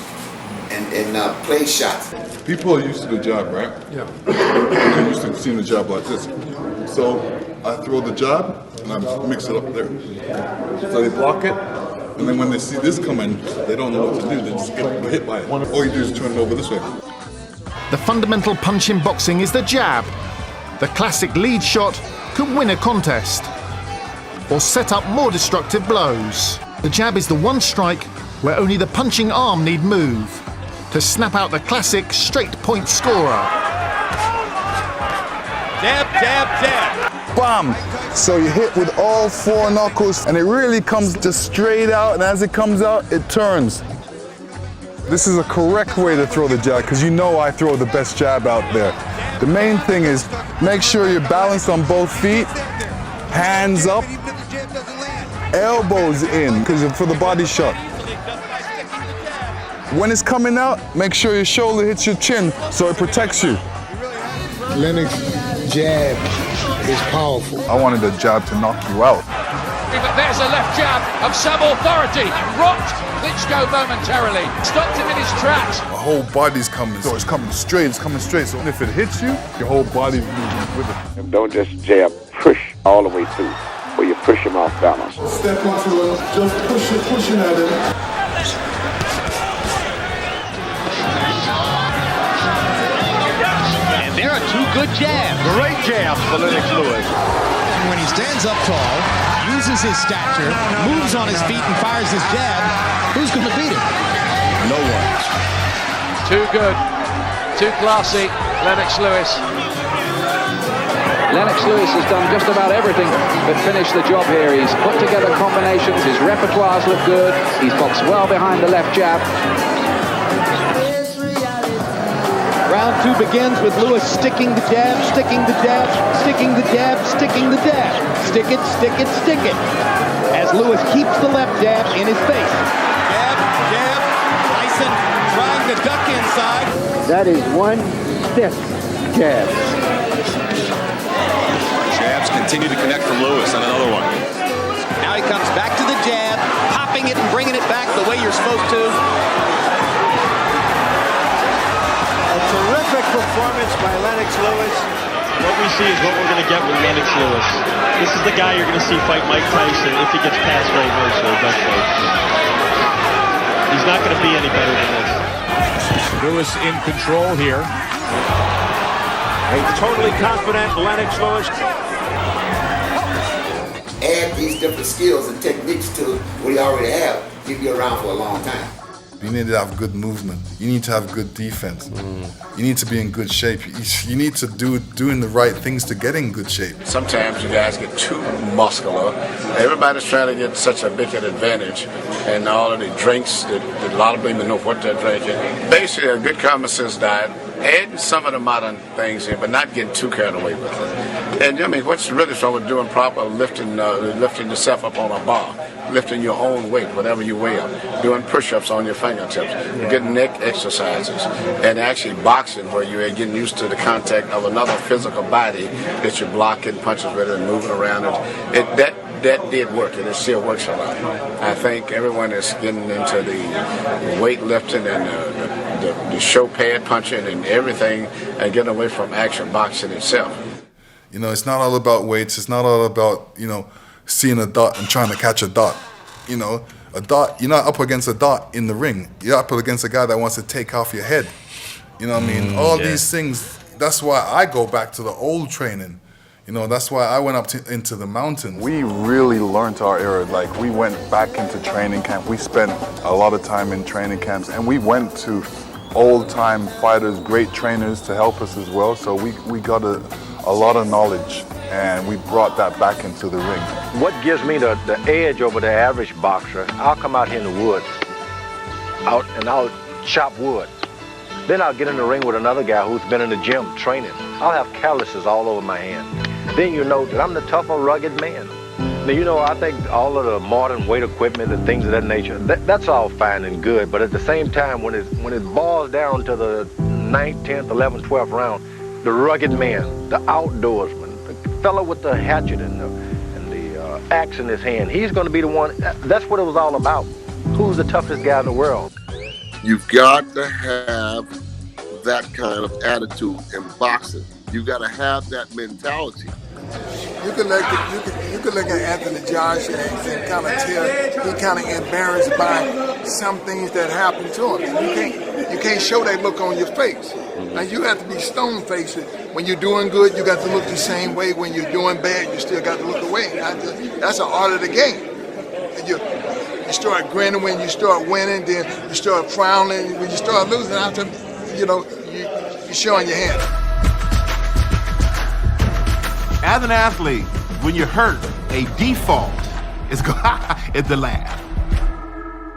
and play shots. People are used to the jab, right? Yeah. They're used to seeing the jab like this. So I throw the jab and I mix it up there. So they block it, and then when they see this coming, they don't know what to do. They just get hit by it. All you do is turn it over this way. The fundamental punch in boxing is the jab. The classic lead shot can win a contest or set up more destructive blows. The jab is the one strike where only the punching arm need move to snap out the classic straight point scorer. Jab, jab, jab. Bam! So you hit with all 4 knuckles, and it really comes just straight out, and as it comes out, it turns. This is a correct way to throw the jab, because you know I throw the best jab out there. The main thing is make sure you're balanced on both feet, hands up, elbows in, because for the body shot. When it's coming out, make sure your shoulder hits your chin so it protects you. Lennox jab is powerful. I wanted a jab to knock you out. But there's a left jab of some authority. Rocked Klitschko momentarily. Stopped him in his tracks. My whole body's coming, so it's coming straight, So if it hits you, your whole body's moving with it. Don't just jab, push all the way through, or you push him off balance. Step into him, just pushing at him. And there are 2 good jabs. Great jabs for Lennox Lewis. When he stands up tall, uses his stature, moves on his feet and fires his jab, who's going to beat him? No one. Too good. Too classy. Lennox Lewis. Lennox Lewis has done just about everything but finish the job here. He's put together combinations, his repertoires look good, he's boxed well behind the left jab. Round 2 begins with Lewis sticking the jab, sticking the jab, sticking the jab, sticking the jab. Stick it, stick it, stick it. As Lewis keeps the left jab in his face. Jab, jab, Tyson trying to duck inside. That is one stiff jab. Jabs continue to connect from Lewis on another one. Now he comes back to the jab, popping it and bringing it back the way you're supposed to. Terrific performance by Lennox Lewis. What we see is what we're going to get with Lennox Lewis. This is the guy you're going to see fight Mike Tyson if he gets past Ray Mercer eventually. He's not going to be any better than this. Lewis in control here. A totally confident Lennox Lewis. Add these different skills and techniques to what he already have. Keep you around for a long time. You need to have good movement. You need to have good defense. You need to be in good shape. You need to doing the right things to get in good shape. Sometimes you guys get too muscular. Everybody's trying to get such a big an advantage, and all of the drinks that a lot of people know what they're drinking. Basically, a good common sense diet, adding some of the modern things in, but not getting too carried away with it. And I mean, what's really wrong with doing proper lifting yourself up on a bar, lifting your own weight, whatever you weigh, doing push-ups on your fingertips, getting neck exercises, and actually boxing where you're getting used to the contact of another physical body that you're blocking punches with and moving around. That did work, and it still works a lot. I think everyone is getting into the weightlifting and the show pad punching and everything, and getting away from action boxing itself. You know, it's not all about weights. It's not all about, seeing a dot and trying to catch a dot. You know, a dot, you're not up against a dot in the ring. You're up against a guy that wants to take off your head. You know what I mean? All these things, that's why I go back to the old training. You know, that's why I went up into the mountains. We really learned our era. Like, we went back into training camp. We spent a lot of time in training camps, and we went to old-time fighters, great trainers to help us as well. So we got a lot of knowledge, and we brought that back into the ring. What gives me the edge over the average boxer, I'll come out here in the woods, I'll chop wood. Then I'll get in the ring with another guy who's been in the gym training. I'll have calluses all over my hand. Then you know that I'm the tougher, rugged man. Now, I think all of the modern weight equipment and things of that nature, that's all fine and good, but at the same time, when it boils down to the 9th, 10th, 11th, 12th round, the rugged man, the outdoorsman, the fellow with the hatchet and the axe in his hand, he's going to be the one. That's what it was all about. Who's the toughest guy in the world? You've got to have that kind of attitude in boxing. You've got to have that mentality. You can look at Anthony Joshua and kind of tell he kind of embarrassed by some things that happened to him. And you can't show that look on your face. Now you have to be stone faced. When you're doing good, you got to look the same way. When you're doing bad, you still got to look away. That's an art of the game. And you start grinning when you start winning, then you start frowning when you start losing. After you're showing your hand. As an athlete, when you're hurt, a default is to laugh.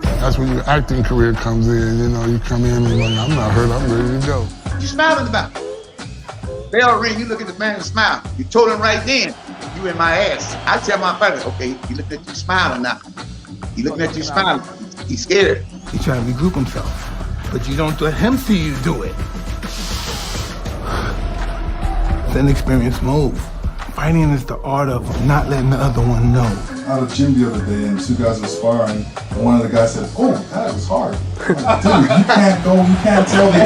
That's when your acting career comes in. You come in and you're like, I'm not hurt, I'm ready to go. You smiling about it. Bell ring, you look at the man and smile. You told him right then, you in my ass. I tell my fighters, okay, he looking at you smiling now. He looking at you smiling. He's scared. He's trying to regroup himself, but you don't let him see you do it. It's an experienced move. Fighting is the art of not letting the other one know. I was at the gym the other day and two guys were sparring, and one of the guys said, "Oh, that was hard." Dude, you can't tell me.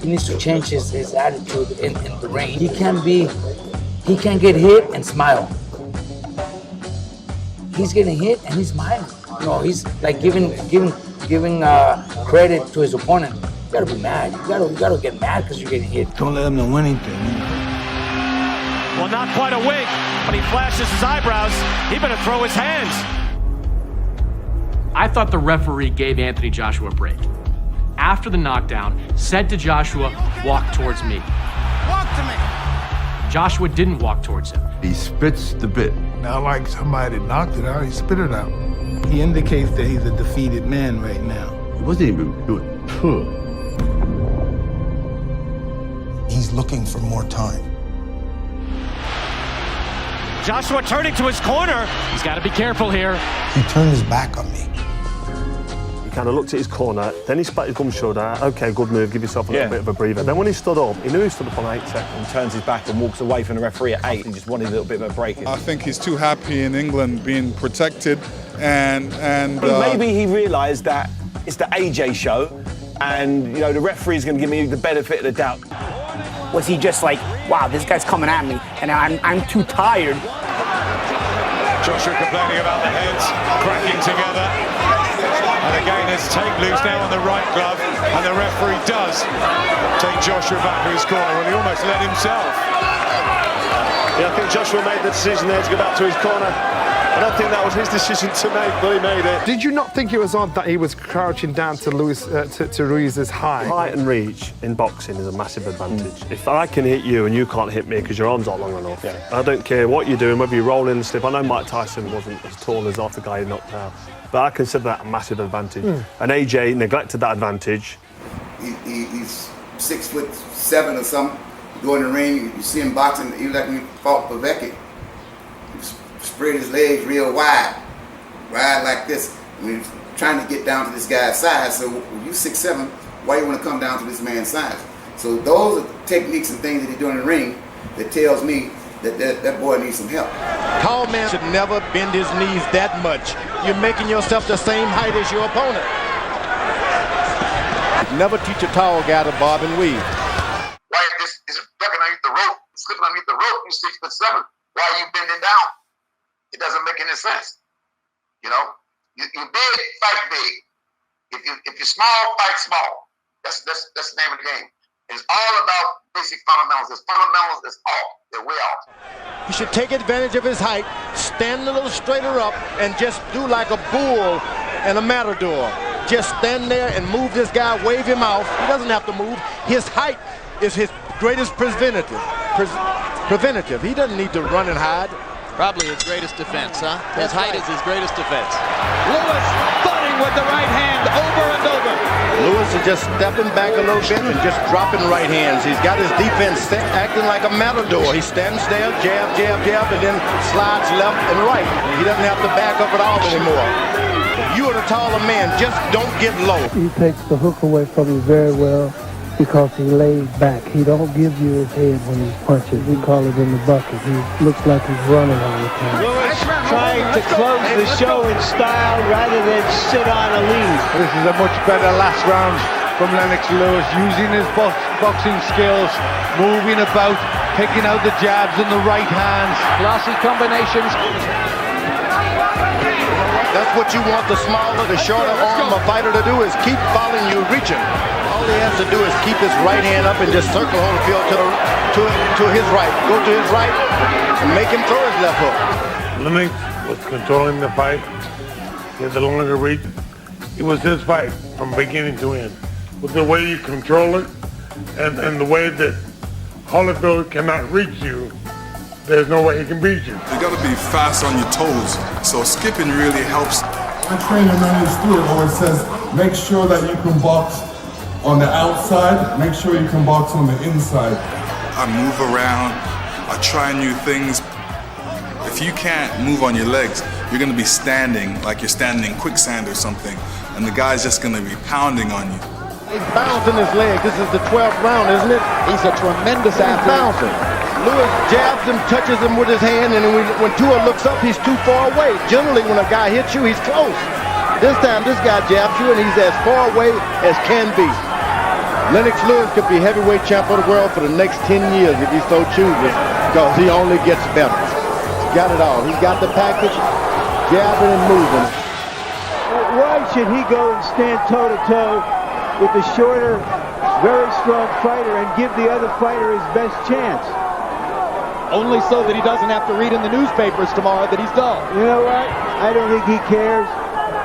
He needs to change his attitude in the ring. He can't get hit and smile. He's getting hit and he's smiling. He's like giving credit to his opponent. You gotta be mad. You gotta get mad because you're getting hit. Don't let him know anything. Well, not quite a wink, but he flashes his eyebrows. He better throw his hands. I thought the referee gave Anthony Joshua a break. After the knockdown, said to Joshua, walk towards me. Walk to me. Joshua didn't walk towards him. He spits the bit. Not like somebody knocked it out, he spit it out. He indicates that he's a defeated man right now. He wasn't even good. He's looking for more time. Joshua turning to his corner. He's got to be careful here. He turned his back on me. He kind of looked at his corner, then he spat his gum shoulder out. Okay, good move, give yourself a little bit of a breather. Then when he stood up, he knew he stood up on 8 seconds. And turns his back and walks away from the referee at 8 and just wanted a little bit of a break. I think he's too happy in England being protected and maybe he realised that it's the AJ show and the referee's going to give me the benefit of the doubt. Was he just like, wow, this guy's coming at me and I'm too tired? Joshua complaining about the heads cracking together. And again, there's tape loose now on the right glove, and the referee does take Joshua back to his corner, and he almost let himself. Yeah, I think Joshua made the decision there to go back to his corner. I don't think that was his decision to make, but he made it. Did you not think it was odd that he was crouching down to Ruiz's height? Height and reach in boxing is a massive advantage. If I can hit you and you can't hit me because your arms aren't long enough, I don't care what you're doing, whether you roll in and slip. I know Mike Tyson wasn't as tall as half the guy he knocked out, but I consider that a massive advantage. And AJ neglected that advantage. He's 6'7" or something, you go in the ring, you see him boxing, even like when he fought Povetkin. Spread his legs real wide like this. I mean, trying to get down to this guy's size. So when you 6'7", why you want to come down to this man's size? So those are techniques and things that he do in the ring that tells me that boy needs some help. Tall man should never bend his knees that much. You're making yourself the same height as your opponent. Never teach a tall guy to bob and weave. Why is ducking underneath the rope, slipping underneath the rope, you 6'7"? Why are you bending down? It doesn't make any sense. You know, you big, fight big. If you're small, fight small. That's the name of the game. It's all about basic fundamentals. It's fundamentals. It's off. They're way off. He should take advantage of his height, stand a little straighter up, and just do like a bull and a matador. Just stand there and move this guy, wave him off. He doesn't have to move. His height is his greatest preventative. He doesn't need to run and hide. Probably his greatest defense, huh? His height is his greatest defense. Lewis butting with the right hand over and over. Lewis is just stepping back a little bit and just dropping right hands. He's got his defense acting like a matador. He stands there, jab, jab, jab, and then slides left and right. He doesn't have to back up at all anymore. If you are the taller man, just don't get low. He takes the hook away from you very well because he lays back. He don't give you his head when he punches. We call it in the bucket. He looks like he's running all the time. Lewis trying to close the show in style rather than sit on a lead. This is a much better last round from Lennox Lewis, using his boxing skills, moving about, picking out the jabs and the right hands. Classy combinations. That's what you want the smaller, the shorter arm of fighter to do, is keep following you, reaching. All he has to do is keep his right hand up and just circle Holyfield to his right. Go to his right and make him throw his left hook. Lennox was controlling the fight. He had the longer reach. It was his fight from beginning to end. With the way you control it and the way that Holyfield cannot reach you, there's no way he can beat you. You gotta be fast on your toes. So skipping really helps. My trainer manages through it always says, make sure that you can box on the outside, make sure you can box on the inside. I move around, I try new things. If you can't move on your legs, you're gonna be standing like you're standing in quicksand or something, and the guy's just gonna be pounding on you. He's bouncing his leg. This is the 12th round, isn't it? He's a tremendous athlete. Bouncing. Lewis jabs him, touches him with his hand, and when Tua looks up, he's too far away. Generally, when a guy hits you, he's close. This time, this guy jabs you, and he's as far away as can be. Lennox Lewis could be heavyweight champ of the world for the next 10 years if he so chooses, because he only gets better. He's got it all. He's got the package, jabbing and moving. Why should he go and stand toe-to-toe with the shorter, very strong fighter and give the other fighter his best chance? Only so that he doesn't have to read in the newspapers tomorrow that he's dull. You know what? I don't think he cares.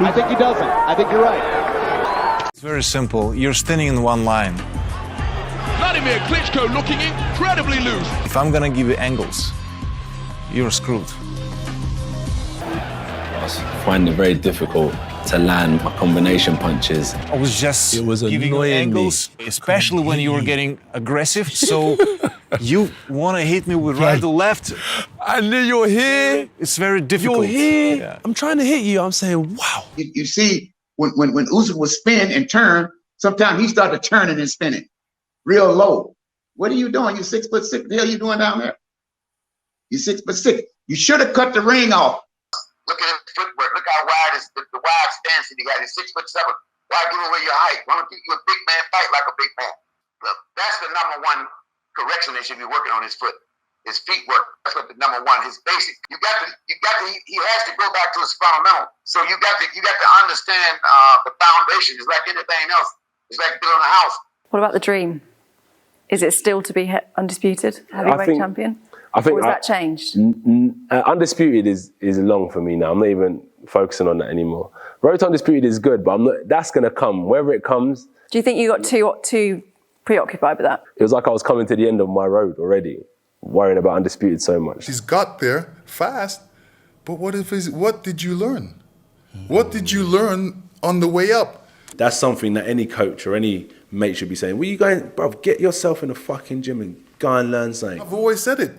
I think he doesn't. I think you're right. It's very simple. You're standing in one line. Vladimir Klitschko looking incredibly loose. If I'm gonna give you angles, you're screwed. I find it very difficult to land my combination punches. I was just giving you angles, especially when you were getting aggressive. So you want to hit me with right or left. And then you're here. It's very difficult. You're here. Yeah. I'm trying to hit you. I'm saying, wow. You see, when Usyk was spin and turn, sometimes he started turning and spinning real low. What are you doing? You're 6'6". What the hell are you doing down there? You're 6'6". You should have cut the ring off. Look at his footwork. Look how wide the wide stance that he got. He's 6'7". Why give away your height? Why don't you a big man fight like a big man? Look, that's the number one correction they should be working on, his foot. His feet work. That's what the number one, his basic. He has to go back to his fundamental. So you got to understand the foundation. It's like anything else. It's like building a house. What about the dream? Is it still to be undisputed heavyweight champion? I think or has that changed? Undisputed is long for me now. I'm not even focusing on that anymore. Road to Undisputed is good, but that's going to come. Wherever it comes. Do you think you got too preoccupied with that? It was like I was coming to the end of my road already, worrying about Undisputed so much. He's got there fast, but what did you learn? What did you learn on the way up? That's something that any coach or any mate should be saying. Where you going, bruv? Get yourself in the fucking gym and go and learn something. I've always said it.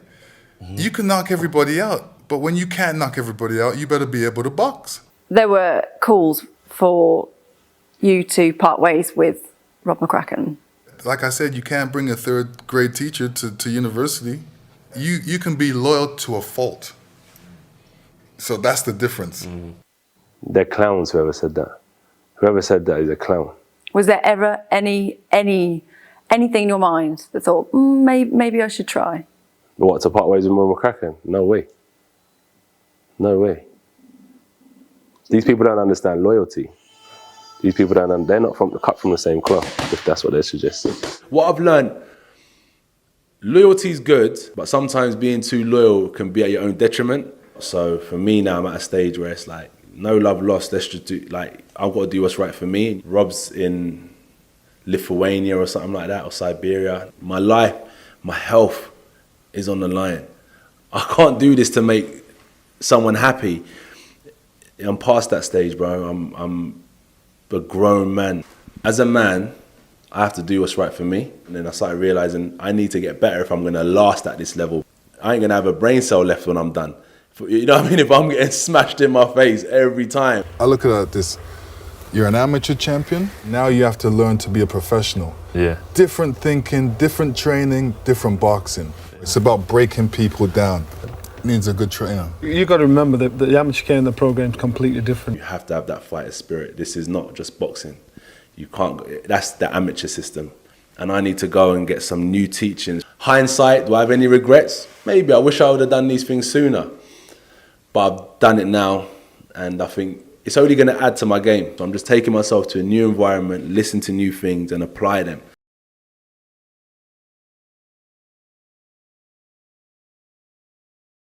You can knock everybody out, but when you can't knock everybody out, you better be able to box. There were calls for you to part ways with Rob McCracken. Like I said, you can't bring a third grade teacher to university. You can be loyal to a fault. So that's the difference. They're clowns, whoever said that. Whoever said that is a clown. Was there ever anything in your mind that thought, maybe I should try? What, to part ways with Rob McCracken? No way. No way. These people don't understand loyalty. These people they're not cut from the same cloth, if that's what they're suggesting. What I've learned, loyalty's good, but sometimes being too loyal can be at your own detriment. So for me now, I'm at a stage where it's like, no love lost, let's just do, like, I've got to do what's right for me. Rob's in Lithuania or something like that, or Siberia. My life, my health is on the line. I can't do this to make someone happy. I'm past that stage, bro. I'm a grown man. As a man, I have to do what's right for me. And then I started realizing I need to get better if I'm gonna last at this level. I ain't gonna have a brain cell left when I'm done. You know what I mean? If I'm getting smashed in my face every time. I look at it like this. You're an amateur champion. Now you have to learn to be a professional. Yeah. Different thinking, different training, different boxing. It's about breaking people down. It needs a good trainer. You got to remember that the amateur game and the pro game is completely different. You have to have that fighter spirit. This is not just boxing. You can't. That's the amateur system. And I need to go and get some new teachings. Hindsight, do I have any regrets? Maybe. I wish I would have done these things sooner. But I've done it now, and I think it's only going to add to my game. So I'm just taking myself to a new environment, listen to new things and apply them.